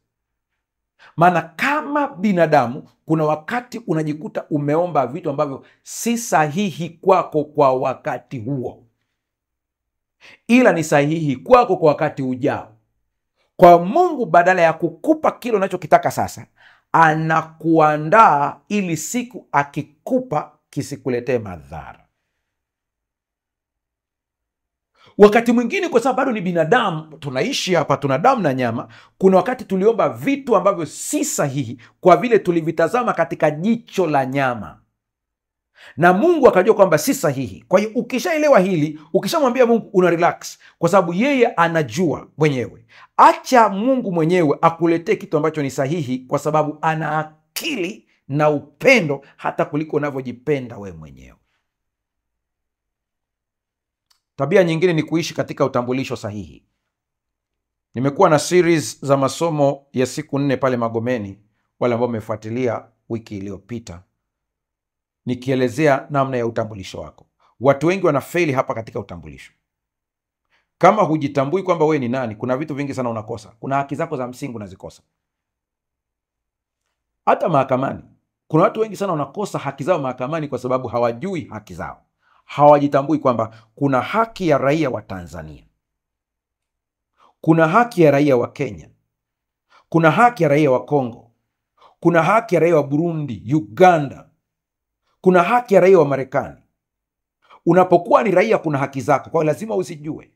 Maana kama binadamu, kuna wakati unajikuta umeomba vitu ambavyo si sahihi kwako kwa wakati huo, ila ni sahihi kwako kwa wakati ujao. Kwa Mungu, badala ya kukupa kile unachokitaka sasa, anakuandaa ili siku akikupa kisikuletee madhara. Wakati mwingine, kwa sababu bado ni binadamu, tunaishi hapa, tuna damu na nyama, kuna wakati tuliomba vitu ambavyo si sahihi kwa vile tulivitazama katika jicho la nyama, na Mungu akajua kwamba si sahihi. Kwa hiyo ukishaelewa hili, ukishamwambia Mungu, una relax, kwa sababu yeye anajua mwenyewe. Acha Mungu mwenyewe akuletee kitu ambacho ni sahihi, kwa sababu ana akili na upendo hata kuliko unavyojipenda wewe mwenyewe. Tabia nyingine ni kuishi katika utambulisho sahihi. Nimekuwa na series za masomo ya siku 4 pale Magomeni, wale ambao wamefuatilia wiki iliyopita, nikielezea namna ya utambulisho wako. Watu wengi wanafeli hapa katika utambulisho. Kama hujitambui kwamba wewe ni nani, kuna vitu vingi sana unakosa. Kuna haki zako za msingi unazikosa. Hata mahakamani, kuna watu wengi sana wanakosa haki zao mahakamani kwa sababu hawajui haki zao. Hawajitambui kwamba kuna haki ya raia wa Tanzania, kuna haki ya raia wa Kenya, kuna haki ya raia wa Kongo, kuna haki ya raia wa Burundi, Uganda, kuna haki ya raia wa Marekani. Unapokuwa ni raia, kuna haki zako, kwa hiyo lazima usijue.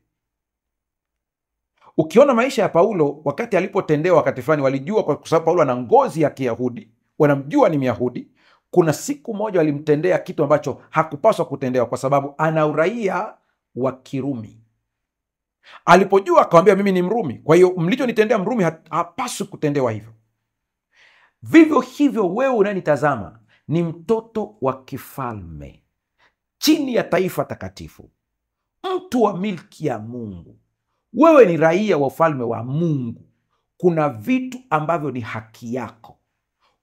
Ukiona maisha ya Paulo, wakati alipotendewa wakati fulani, walijua kwa sababu Paulo ana ngozi ya Kiyahudi, wanamjua ni Myahudi. Kuna siku moja walimtendea kitu ambacho hakupaswa kutendewa kwa sababu ana uraia wa Kirumi. Alipojua akamwambia, mimi ni Mrumi, kwa hiyo mlichonitendea Mrumi hapaswi kutendewa hivyo. Vivyo hivyo wewe unanitazama ni mtoto wa kifalme chini ya taifa takatifu, mtu wa milki ya Mungu. Wewe ni raia wa ufalme wa Mungu. Kuna vitu ambavyo ni haki yako.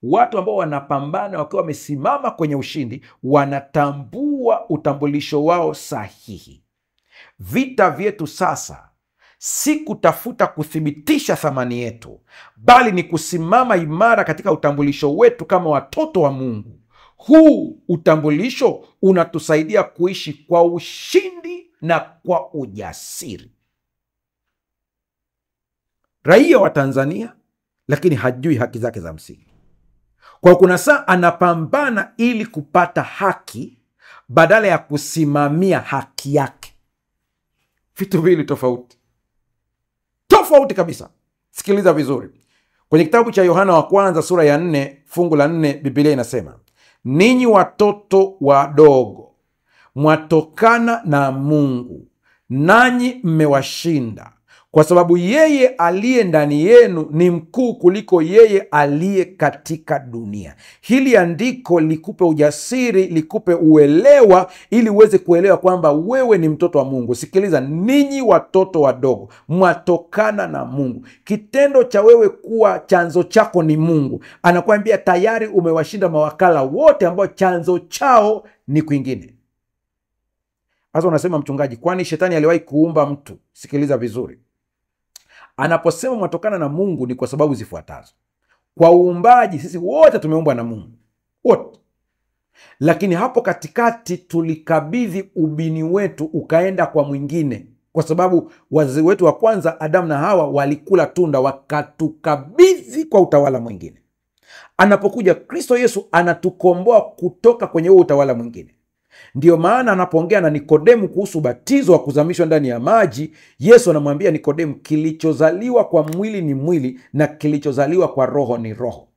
Watu ambao wanapambana wakiwa wamesimama kwenye ushindi wanatambua utambulisho wao sahihi. Vita vyetu sasa si kutafuta kuthibitisha thamani yetu, bali ni kusimama imara katika utambulisho wetu kama watoto wa Mungu. Huu utambulisho unatusaidia kuishi kwa ushindi na kwa ujasiri. Raia wa Tanzania, lakini hajui haki zake za msingi. Kwa kuna saa anapambana ili kupata haki badala ya kusimamia haki yake. Vitu vili tofauti kabisa. Sikiliza vizuri. Kwenye kitabu cha Yohana wa kwanza sura ya 4 fungu la 4, Biblia inasema, ninyi watoto wadogo mwatokana na Mungu, nanyi mmewashinda, kwa sababu yeye aliye ndani yenu ni mkuu kuliko yeye aliye katika dunia. Hili andiko likupe ujasiri, likupe uelewa, ili uweze kuelewa kwamba wewe ni mtoto wa Mungu. Sikiliza, ninyi watoto wadogo mwatokana na Mungu. Kitendo cha wewe kuwa chanzo chako ni Mungu, anakuambia tayari umewashinda mawakala wote ambao chanzo chao ni kwingine. Sasa unasema, mchungaji, kwani shetani aliwahi kuumba mtu? Sikiliza vizuri. Anaposema mwatokana na Mungu ni kwa sababu zifuatazo. Kwa uumbaji sisi wote tumeumbwa na Mungu, wote. Lakini hapo katikati tulikabidhi ubini wetu ukaenda kwa mwingine, kwa sababu wazazi wetu wa kwanza Adamu na Hawa walikula tunda, wakatukabidhi kwa utawala mwingine. Anapokuja Kristo Yesu anatukomboa kutoka kwenye huo utawala mwingine. Ndiyo maana anapoongea na Nikodemu kuhusu ubatizo wa kuzamishwa ndani ya maji, Yesu anamwambia Nikodemu, kilichozaliwa kwa mwili ni mwili na kilichozaliwa kwa roho ni roho.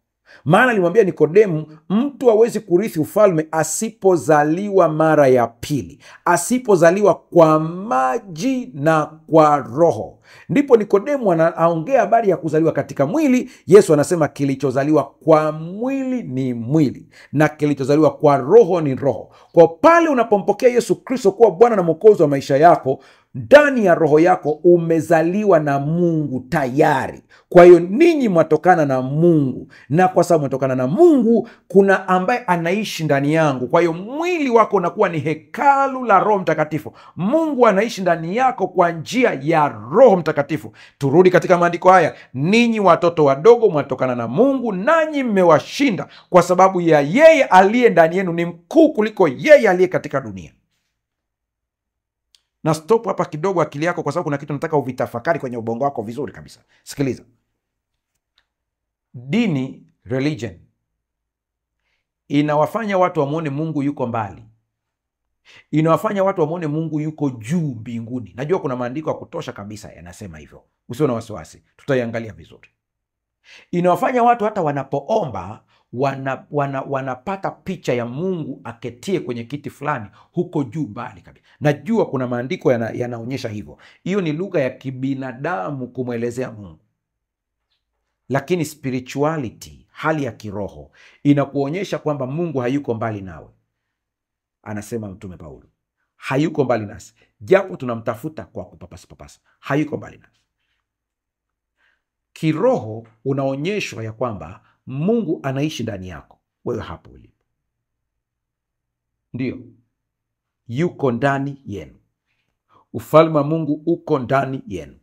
Maana alimwambia Nikodemu, mtu hawezi kurithi ufalme asipozaliwa mara ya pili, asipozaliwa kwa maji na kwa roho. Ndipo Nikodemu anaongea habari ya kuzaliwa katika mwili. Yesu anasema kilichozaliwa kwa mwili ni mwili na kilichozaliwa kwa roho ni roho. Kwa pale unapompokea Yesu Kristo kuwa Bwana na Mwokozi wa maisha yako, ndani ya roho yako umezaliwa na Mungu tayari. Kwa hiyo ninyi mwatokana na Mungu, na kwa sababu mwatokana na Mungu, kuna ambaye anaishi ndani yangu. Kwa hiyo mwili wako unakuwa ni hekalu la Roho Mtakatifu. Mungu anaishi ndani yako kwa njia ya Roho Mtakatifu. Turudi katika maandiko haya, ninyi watoto wadogo mwatokana na Mungu, nanyi mmewashinda, kwa sababu ya yeye aliye ndani yenu ni mkuu kuliko yeye aliye katika dunia. Na stop hapa kidogo akili yako, kwa sababu kuna kitu nataka uvitafakari kwenye ubongo wako vizuri kabisa. Sikiliza. Dini, religion, inawafanya watu wamwone Mungu yuko mbali. Inawafanya watu wamwone Mungu yuko juu mbinguni. Najua kuna maandiko ya kutosha kabisa yanasema hivyo, usiwe na wasiwasi, tutaiangalia vizuri. Inawafanya watu hata wanapoomba wanapata picha ya Mungu aketie kwenye kiti fulani huko juu mbali kabisa. Najua kuna maandiko yanaonyesha hivyo. Hiyo ni lugha ya kibinadamu kumwelezea Mungu. Lakini spirituality, hali ya kiroho, inakuonyesha kwamba Mungu hayuko mbali nawe. Anasema Mtume Paulo, hayuko mbali nasi, japo tunamtafuta kwa kupapasa. Hayuko mbali nasi. Kiroho unaonyeshwa ya kwamba Mungu anaishi ndani yako wewe hapo ulipo. Ndiyo, yuko ndani yenu. Ufalme wa Mungu uko ndani yenu.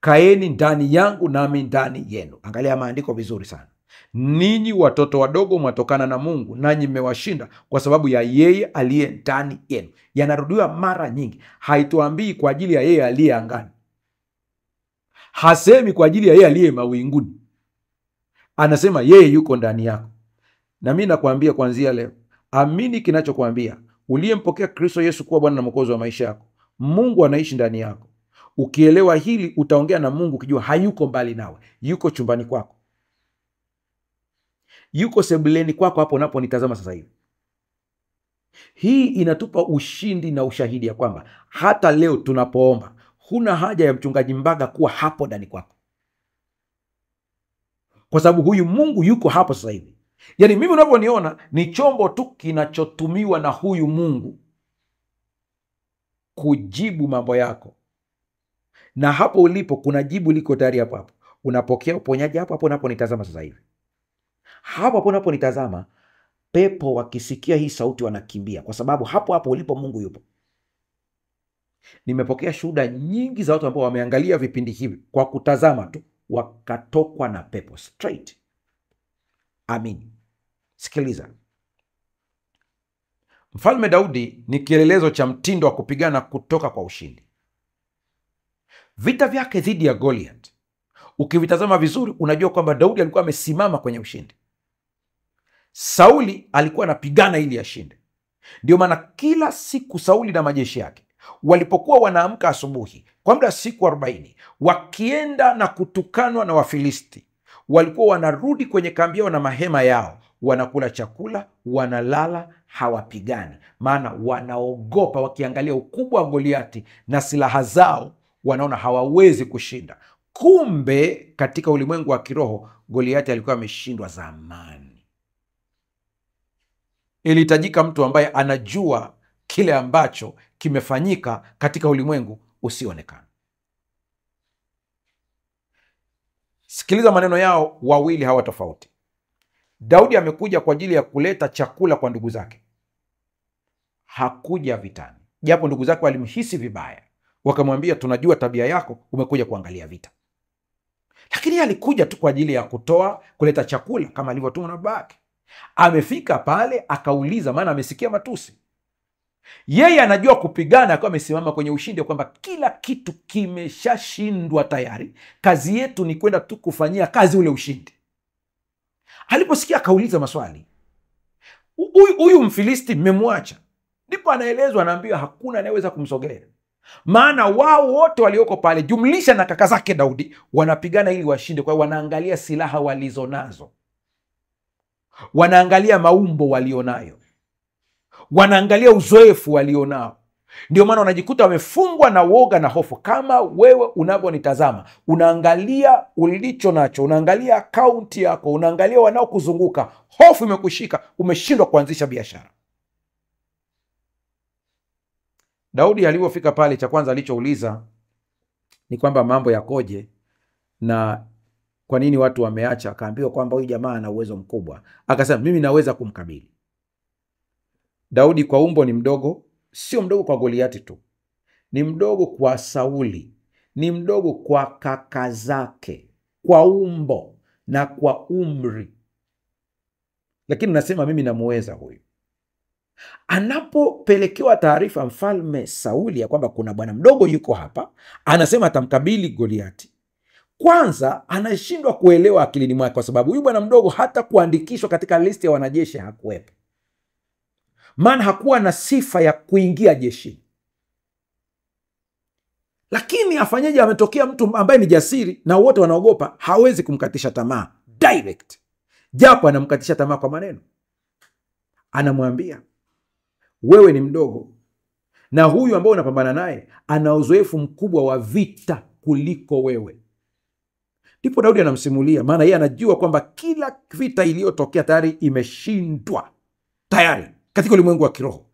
Kaeni ndani yangu nami ndani yenu. Angalia maandiko vizuri sana. Ninyi watoto wadogo mwatokana na Mungu, nanyi mmewashinda, kwa sababu ya yeye aliye ndani yenu. Yanarudiwa mara nyingi. Haituambii kwa ajili ya yeye aliye angani. Hasemi kwa ajili ya yeye aliye mawinguni. Anasema yeye yuko ndani yako. Na mimi nakwambia kuanzia leo, amini kinachokuambia. Uliyempokea Kristo Yesu kuwa Bwana na Mwokozi wa maisha yako, Mungu anaishi ndani yako. Ukielewa hili, utaongea na Mungu ukijua hayuko mbali nawe. Yuko chumbani kwako, yuko sebuleni kwako, hapo unaponitazama sasa hivi. Hii inatupa ushindi na ushahidi ya kwamba hata leo tunapoomba, huna haja ya mchungaji Mbaga kuwa hapo ndani kwako, kwa sababu huyu Mungu yuko hapo sasa hivi. Yaani mimi unavyoniona ni chombo tu kinachotumiwa na huyu Mungu kujibu mambo yako. Na hapo ulipo kuna jibu liko tayari hapo hapo. Unapokea uponyaji hapo hapo unaponitazama sasa hivi. Hapo hapo unaponitazama, pepo wakisikia hii sauti wanakimbia, kwa sababu hapo hapo ulipo Mungu yupo. Nimepokea shuhuda nyingi za watu ambao wameangalia vipindi hivi kwa kutazama tu, wakatokwa na pepo straight. Amin. Sikiliza. Mfalme Daudi ni kielelezo cha mtindo wa kupigana kutoka kwa ushindi. Vita vyake dhidi ya Goliath, ukivitazama vizuri, unajua kwamba Daudi alikuwa amesimama kwenye ushindi. Sauli alikuwa anapigana ili ashinde. Ndio maana kila siku Sauli na majeshi yake walipokuwa wanaamka asubuhi kwa muda siku 40, wakienda na kutukanwa na Wafilisti, walikuwa wanarudi kwenye kambi yao na mahema yao wanakula chakula, wanalala, hawapigani, maana wanaogopa. Wakiangalia ukubwa wa Goliati na silaha zao, wanaona hawawezi kushinda. Kumbe katika ulimwengu wa kiroho Goliati alikuwa ameshindwa zamani. Ilihitajika mtu ambaye anajua kile ambacho kimefanyika katika ulimwengu usioonekana. Sikiliza maneno yao wawili hawa tofauti. Daudi amekuja kwa ajili ya kuleta chakula kwa ndugu zake, hakuja vitani, japo ndugu zake walimhisi vibaya, wakamwambia tunajua tabia yako, umekuja kuangalia vita. Lakini yeye alikuja tu kwa ajili ya kuleta chakula kama alivyotumwa na babake. Amefika pale akauliza, maana amesikia matusi. Yeye anajua kupigana, akiwa amesimama kwenye ushindi, kwamba kila kitu kimeshashindwa tayari, kazi yetu ni kwenda tu kufanyia kazi ule ushindi. Aliposikia akauliza maswali, huyu Mfilisti mmemwacha? Ndipo anaelezwa, anaambiwa hakuna anayeweza kumsogelea, maana wao wote walioko pale, jumlisha na kaka zake Daudi, wanapigana ili washinde. Kwa hiyo wanaangalia silaha walizonazo, wanaangalia maumbo walionayo, wanaangalia uzoefu walionao. Ndio maana wanajikuta wamefungwa na woga na hofu. Kama wewe unavyonitazama, unaangalia ulicho nacho, unaangalia akaunti yako, unaangalia wanaokuzunguka, hofu imekushika, umeshindwa kuanzisha biashara. Daudi alipofika pale, cha kwanza alichouliza ni kwamba mambo yakoje na kwa nini watu wameacha. Akaambiwa kwamba huyu jamaa ana uwezo mkubwa. Akasema mimi naweza kumkabili. Daudi kwa umbo ni mdogo, sio mdogo kwa Goliati tu, ni mdogo kwa Sauli, ni mdogo kwa kaka zake, kwa umbo na kwa umri, lakini nasema mimi namuweza huyu. Anapopelekewa taarifa mfalme Sauli ya kwamba kuna bwana mdogo yuko hapa, anasema atamkabili Goliati, kwanza anashindwa kuelewa akilini mwake, kwa sababu huyu bwana mdogo hata kuandikishwa katika listi ya wanajeshi hakuwepo, maana hakuwa na sifa ya kuingia jeshi. Lakini afanyeje? Ametokea mtu ambaye ni jasiri na wote wanaogopa, hawezi kumkatisha tamaa direct, japo anamkatisha tamaa kwa maneno. Anamwambia wewe ni mdogo, na huyu ambao unapambana naye ana uzoefu mkubwa wa vita kuliko wewe. Ndipo Daudi anamsimulia, maana yeye anajua kwamba kila vita iliyotokea tayari imeshindwa tayari katika ulimwengu wa kiroho.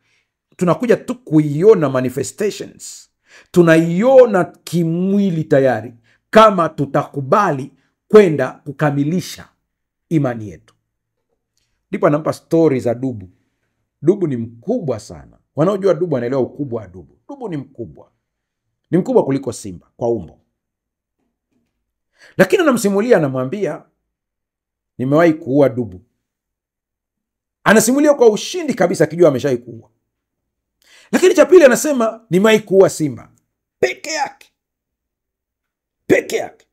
Tunakuja tu kuiona manifestations, tunaiona kimwili tayari, kama tutakubali kwenda kukamilisha imani yetu. Ndipo anampa stori za dubu. Dubu ni mkubwa sana. Wanaojua dubu wanaelewa ukubwa wa dubu. Dubu ni mkubwa, ni mkubwa kuliko simba kwa umbo. Lakini anamsimulia, anamwambia nimewahi kuua dubu. Anasimulia kwa ushindi kabisa, akijua ameshawahi kuua. Lakini cha pili anasema nimewahi kuua simba peke yake, peke yake.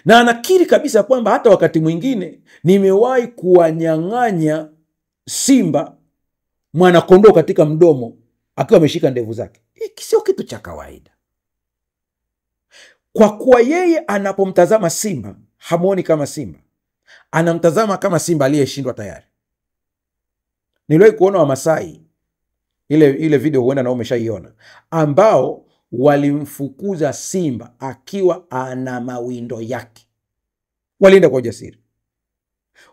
Na anakiri kabisa kwamba hata wakati mwingine nimewahi kuwanyang'anya simba mwanakondoo katika mdomo akiwa ameshika ndevu zake. Hiki sio kitu cha kawaida. Kwa kuwa yeye anapomtazama simba hamuoni kama simba, anamtazama kama simba aliyeshindwa tayari. Niliwahi kuona Wamasai, ile video huenda na umeshaiona, ambao walimfukuza simba akiwa ana mawindo yake. Walienda kwa ujasiri.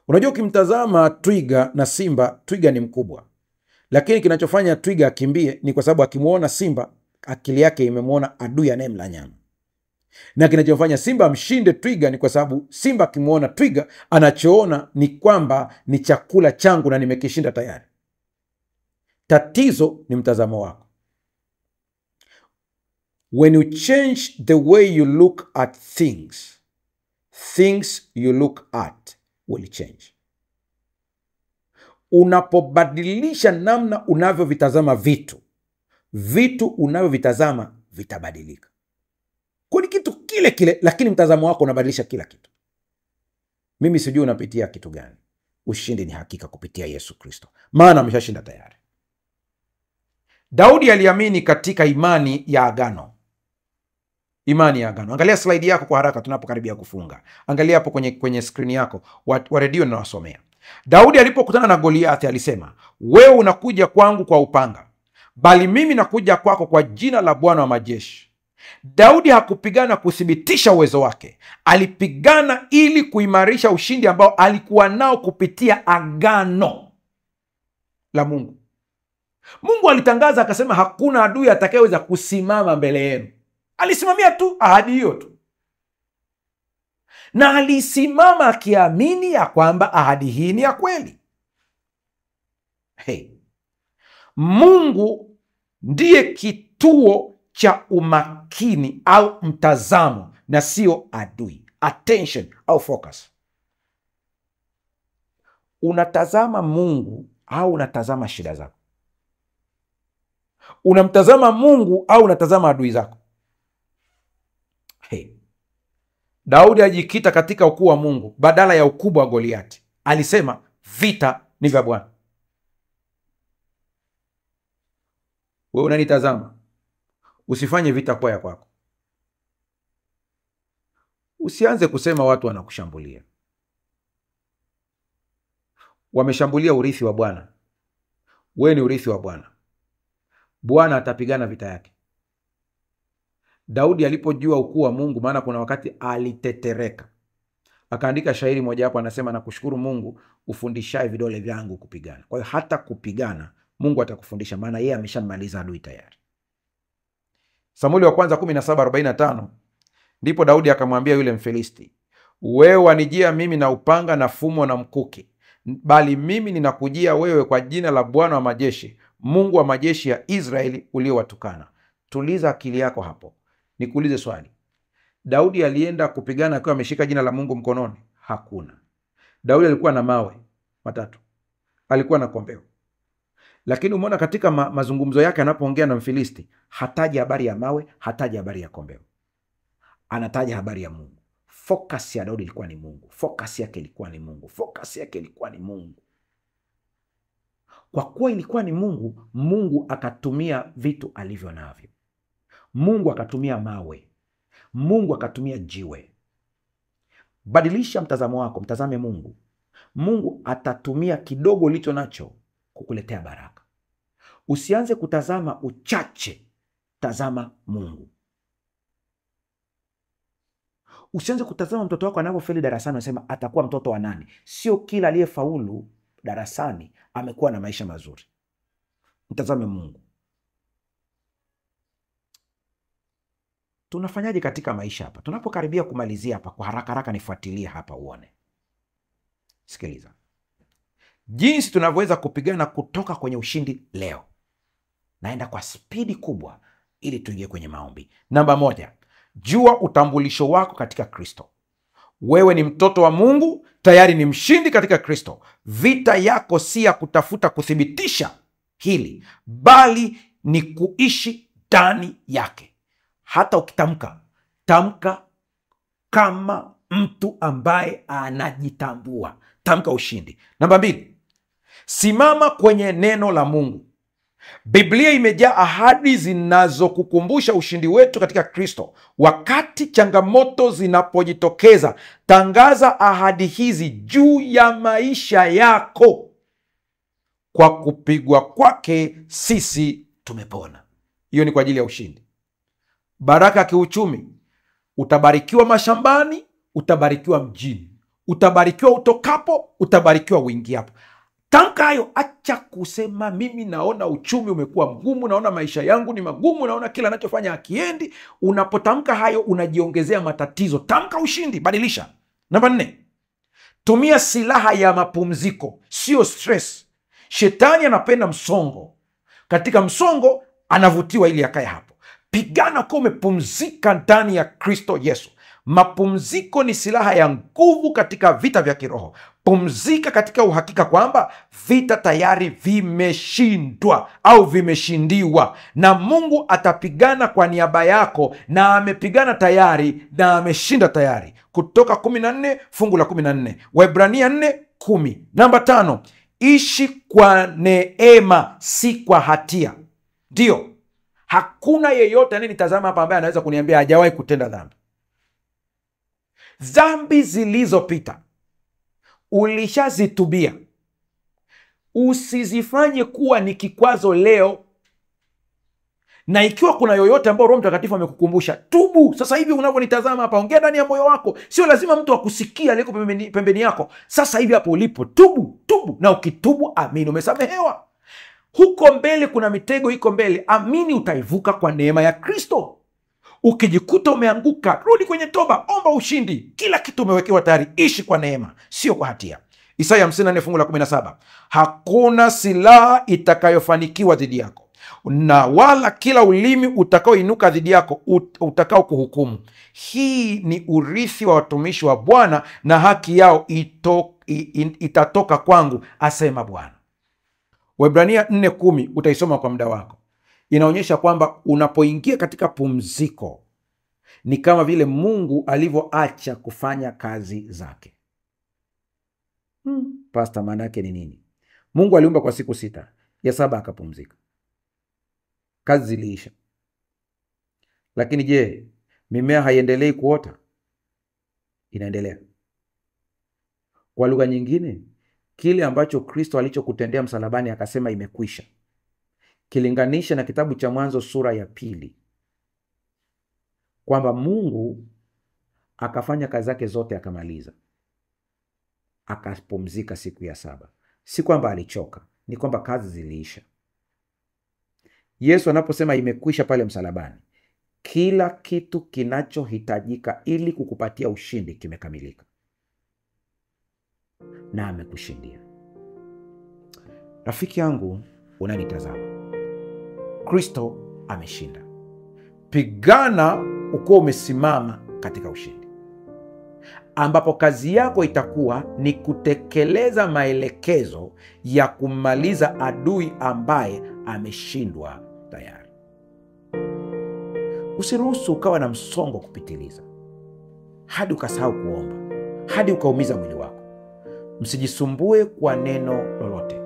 Unajua, ukimtazama twiga na simba, twiga ni mkubwa, lakini kinachofanya twiga akimbie ni kwa sababu akimuona simba, akili yake imemuona adui anayemla nyama. Na kinachofanya simba mshinde twiga ni kwa sababu simba akimuona twiga, anachoona ni kwamba ni chakula changu na nimekishinda tayari. Tatizo ni mtazamo wako. When you change the way you look at things, things you look at will change. Unapobadilisha namna unavyovitazama vitu, vitu unavyovitazama vitabadilika. Kwa ni kitu kile kile, lakini mtazamo wako unabadilisha kila kitu. Mimi sijui unapitia kitu gani. Ushindi ni hakika kupitia Yesu Kristo, maana ameshashinda tayari. Daudi aliamini katika imani ya agano. Imani ya agano. Angalia slide yako kwa haraka tunapokaribia kufunga. Angalia hapo kwenye screen yako wa redio ninawasomea. Daudi alipokutana na Goliathi alisema, wewe unakuja kwangu kwa upanga, bali mimi nakuja kwako kwa jina la Bwana wa majeshi. Daudi hakupigana kuthibitisha uwezo wake, alipigana ili kuimarisha ushindi ambao alikuwa nao kupitia agano la Mungu. Mungu alitangaza akasema, hakuna adui atakayeweza kusimama mbele yenu. Alisimamia tu ahadi hiyo tu, na alisimama akiamini ya kwamba ahadi hii ni ya kweli. Mungu ndiye kituo cha umakini au mtazamo na sio adui. Attention au focus. Unatazama Mungu au unatazama shida zako? Unamtazama Mungu au unatazama adui zako? Daudi ajikita katika ukuu wa Mungu badala ya ukubwa wa Goliati. Alisema vita ni vya Bwana. Wewe unanitazama, usifanye vita kwa ya kwako. Usianze kusema watu wanakushambulia. Wameshambulia urithi wa Bwana. Wewe ni urithi wa Bwana. Bwana atapigana vita yake. Daudi alipojua ukuu wa Mungu, maana kuna wakati alitetereka, akaandika shairi moja hapo, anasema, nakushukuru Mungu ufundishaye vidole vyangu kupigana. Kwa hiyo hata kupigana Mungu atakufundisha, maana yeye ameshamaliza adui tayari. Samueli wa kwanza 17:45, ndipo Daudi akamwambia yule Mfilisti, wewe wanijia mimi na upanga na fumo na mkuki, bali mimi ninakujia wewe kwa jina la Bwana wa majeshi, Mungu wa majeshi ya Israeli uliowatukana. Tuliza akili yako hapo. Nikuulize swali. Daudi alienda kupigana akiwa ameshika jina la Mungu mkononi? Hakuna. Daudi alikuwa na mawe matatu, alikuwa na kombeo. Lakini umeona katika mazungumzo yake anapoongea na Mfilisti, hataji habari ya mawe, hataji habari ya kombeo. Anataja habari ya Mungu. Focus ya Daudi ilikuwa ni Mungu. Focus yake ilikuwa ni Mungu. Focus yake ilikuwa ni Mungu. Kwa kuwa ilikuwa ni Mungu, Mungu akatumia vitu alivyo navyo. Mungu akatumia mawe. Mungu akatumia jiwe. Badilisha mtazamo wako, mtazame Mungu. Mungu atatumia kidogo ulicho nacho kukuletea baraka. Usianze kutazama uchache, tazama Mungu. Usianze kutazama mtoto wako anapofeli darasani unasema atakuwa mtoto wa nani. Sio kila aliyefaulu darasani amekuwa na maisha mazuri. Mtazame Mungu. Tunafanyaje katika maisha hapa? Tunapokaribia kumalizia hapa, kwa haraka haraka nifuatilie hapa uone. Sikiliza. Jinsi tunavyoweza kupigana kutoka kwenye ushindi leo. Naenda kwa spidi kubwa ili tuingie kwenye maombi. Namba 1, jua utambulisho wako katika Kristo. Wewe ni mtoto wa Mungu, tayari ni mshindi katika Kristo. Vita yako si ya kutafuta kuthibitisha hili, bali ni kuishi ndani yake. Hata ukitamka, tamka kama mtu ambaye anajitambua. Tamka ushindi. Namba 2, simama kwenye neno la Mungu. Biblia imejaa ahadi zinazokukumbusha ushindi wetu katika Kristo. Wakati changamoto zinapojitokeza, tangaza ahadi hizi juu ya maisha yako. Kwa kupigwa kwake sisi tumepona. Hiyo ni kwa ajili ya ushindi. Baraka ya kiuchumi. Utabarikiwa mashambani, utabarikiwa mjini, utabarikiwa utokapo, utabarikiwa uingiapo. Tamka hayo. Acha kusema mimi naona uchumi umekuwa mgumu, naona maisha yangu ni magumu, naona kila anachofanya hakiendi. Unapotamka hayo unajiongezea matatizo. Tamka ushindi, badilisha. Namba 4, tumia silaha ya mapumziko, sio stress. Shetani anapenda msongo. Katika msongo anavutiwa ili akae hapo. Pigana kwa umepumzika ndani ya Kristo Yesu. Mapumziko ni silaha ya nguvu katika vita vya kiroho. Pumzika katika uhakika kwamba vita tayari vimeshindwa au vimeshindiwa, na Mungu atapigana kwa niaba yako, na amepigana tayari na ameshinda tayari. Kutoka 14 fungu la 14, Waebrania 4:10. Namba 5, ishi kwa neema, si kwa hatia. Ndio, hakuna yeyote anayenitazama hapa ambaye anaweza kuniambia hajawahi kutenda dhambi. Dhambi zilizopita ulishazitubia, usizifanye kuwa ni kikwazo leo. Na ikiwa kuna yoyote ambao Roho Mtakatifu amekukumbusha, tubu sasa hivi unavyonitazama hapa. Ongea ndani ya moyo wako, sio lazima mtu akusikia aliyeko pembeni yako. Sasa hivi hapo ulipo, tubu. Na ukitubu, amini, umesamehewa. Huko mbele kuna mitego iko mbele, amini, utaivuka kwa neema ya Kristo. Ukijikuta umeanguka, rudi kwenye toba, omba ushindi. Kila kitu umewekewa tayari, ishi kwa neema, sio kwa hatia. Isaya 54 fungu la 17, hakuna silaha itakayofanikiwa dhidi yako, na wala kila ulimi utakaoinuka dhidi yako utakao kuhukumu. Hii ni urithi wa watumishi wa Bwana, na haki yao itatoka kwangu, asema Bwana. Waebrania 4:10 utaisoma kwa muda wako. Inaonyesha kwamba unapoingia katika pumziko ni kama vile Mungu alivyoacha kufanya kazi zake. Pastor, maana yake ni nini? Mungu aliumba kwa siku 6, ya 7 akapumzika. Kazi ziliisha. Lakini je, mimea haiendelei kuota? Inaendelea. Kwa lugha nyingine, kile ambacho Kristo alichokutendea msalabani akasema imekwisha, kilinganisha na kitabu cha Mwanzo sura ya 2, kwamba Mungu akafanya kazi zake zote akamaliza, akapumzika siku ya 7. Si kwamba alichoka, ni kwamba kazi ziliisha. Yesu anaposema imekwisha pale msalabani, kila kitu kinachohitajika ili kukupatia ushindi kimekamilika, na amekushindia. Rafiki yangu unanitazama, Kristo ameshinda. Pigana ukiwa umesimama katika ushindi, ambapo kazi yako itakuwa ni kutekeleza maelekezo ya kumaliza adui ambaye ameshindwa tayari. Usiruhusu ukawa na msongo kupitiliza hadi ukasahau kuomba, hadi ukaumiza mwili wako. Msijisumbue kwa neno lolote,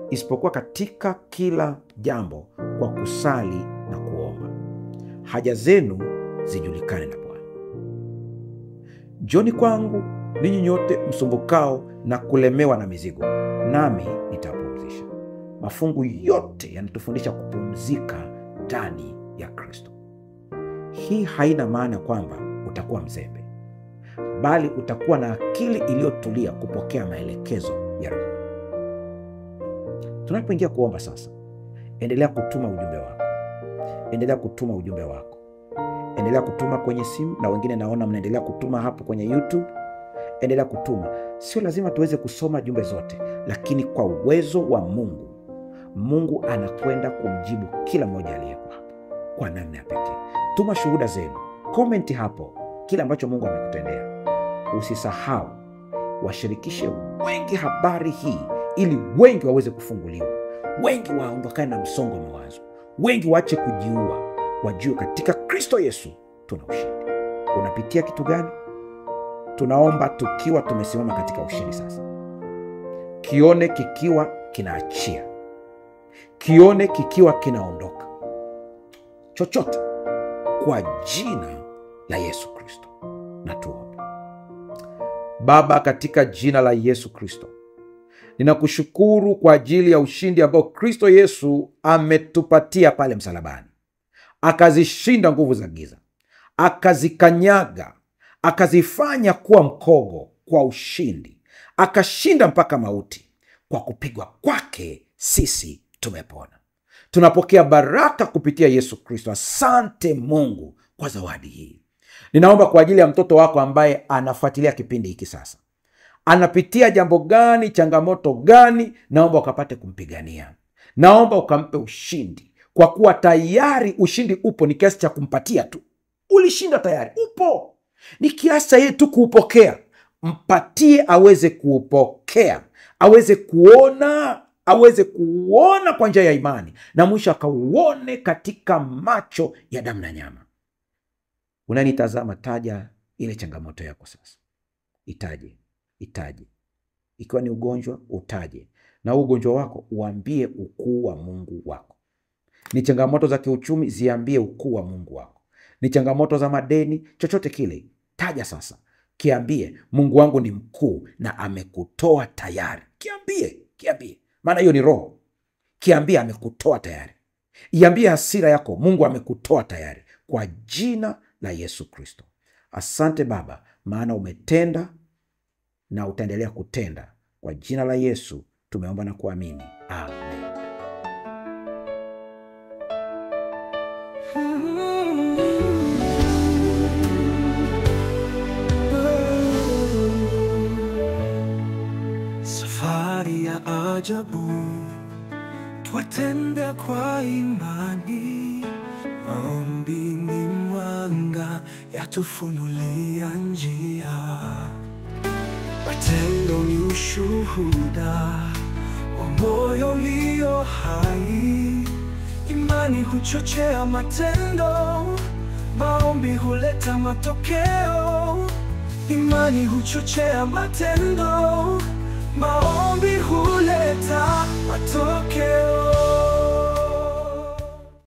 isipokuwa katika kila jambo kwa kusali na kuomba haja zenu zijulikane na Bwana. Njoni kwangu ninyi nyote msumbukao na kulemewa na mizigo, nami nitapumzisha. Mafungu yote yanatufundisha kupumzika ndani ya Kristo. Hii haina maana kwamba utakuwa mzembe, bali utakuwa na akili iliyotulia kupokea maelekezo ya Roho. Tunapoingia kuomba sasa, endelea kutuma ujumbe wako. Endelea kutuma ujumbe wako. Endelea kutuma kwenye simu, na wengine naona mnaendelea kutuma hapo kwenye YouTube. Endelea kutuma. Sio lazima tuweze kusoma jumbe zote, lakini kwa uwezo wa Mungu, Mungu anakwenda kumjibu kila mmoja aliyeko hapo kwa namna ya pekee. Tuma shuhuda zenu, komenti hapo kila ambacho Mungu amekutendea. Usisahau, washirikishe wengi habari hii ili wengi waweze kufunguliwa, wengi waondokane na msongo wa mawazo, wengi waache kujiua, wajue katika Kristo Yesu tuna ushindi. Unapitia kitu gani? Tunaomba tukiwa tumesimama katika ushindi sasa. Kione kikiwa kinaachia, kione kikiwa kinaondoka, chochote kwa jina la Yesu Kristo. Na tuombe. Baba, katika jina la Yesu Kristo, ninakushukuru kwa ajili ya ushindi ambao Kristo Yesu ametupatia pale msalabani. Akazishinda nguvu za giza, akazikanyaga, akazifanya kuwa mkogo kwa ushindi, akashinda mpaka mauti. Kwa kupigwa kwake sisi tumepona. Tunapokea baraka kupitia Yesu Kristo. Asante Mungu kwa zawadi hii. Ninaomba kwa ajili ya mtoto wako ambaye anafuatilia kipindi hiki sasa. Anapitia jambo gani, changamoto gani? Naomba ukapate kumpigania. Naomba ukampe ushindi, kwa kuwa tayari ushindi upo. Ni kiasi cha kumpatia tu. Ulishinda tayari, upo. Ni kiasi yeye tu kuupokea. Mpatie aweze kuupokea, aweze kuona kwa njia ya imani, na mwisho akauone katika macho ya damu na nyama. Unanitazama, taja ile changamoto yako sasa. Itaje. Ikiwa ni ugonjwa, utaje. Na ugonjwa wako uambie ukuu wa Mungu wako. Ni changamoto za kiuchumi, ziambie ukuu wa Mungu wako. Ni changamoto za madeni, chochote kile, taja sasa. Kiambie, Mungu wangu ni mkuu na amekutoa tayari. Kiambie, maana hiyo ni roho. Kiambie amekutoa tayari. Iambie hasira yako, Mungu amekutoa tayari, kwa jina la Yesu Kristo. Asante Baba, maana umetenda na utaendelea kutenda. Kwa jina la Yesu tumeomba na kuamini, amen. Safari ya ajabu twatembea kwa imani, maombi ni mwanga yatufunulia njia, matendo ni ushuhuda wa moyo ulio hai. Imani huchochea matendo, maombi huleta matokeo. Imani huchochea matendo, maombi huleta matokeo.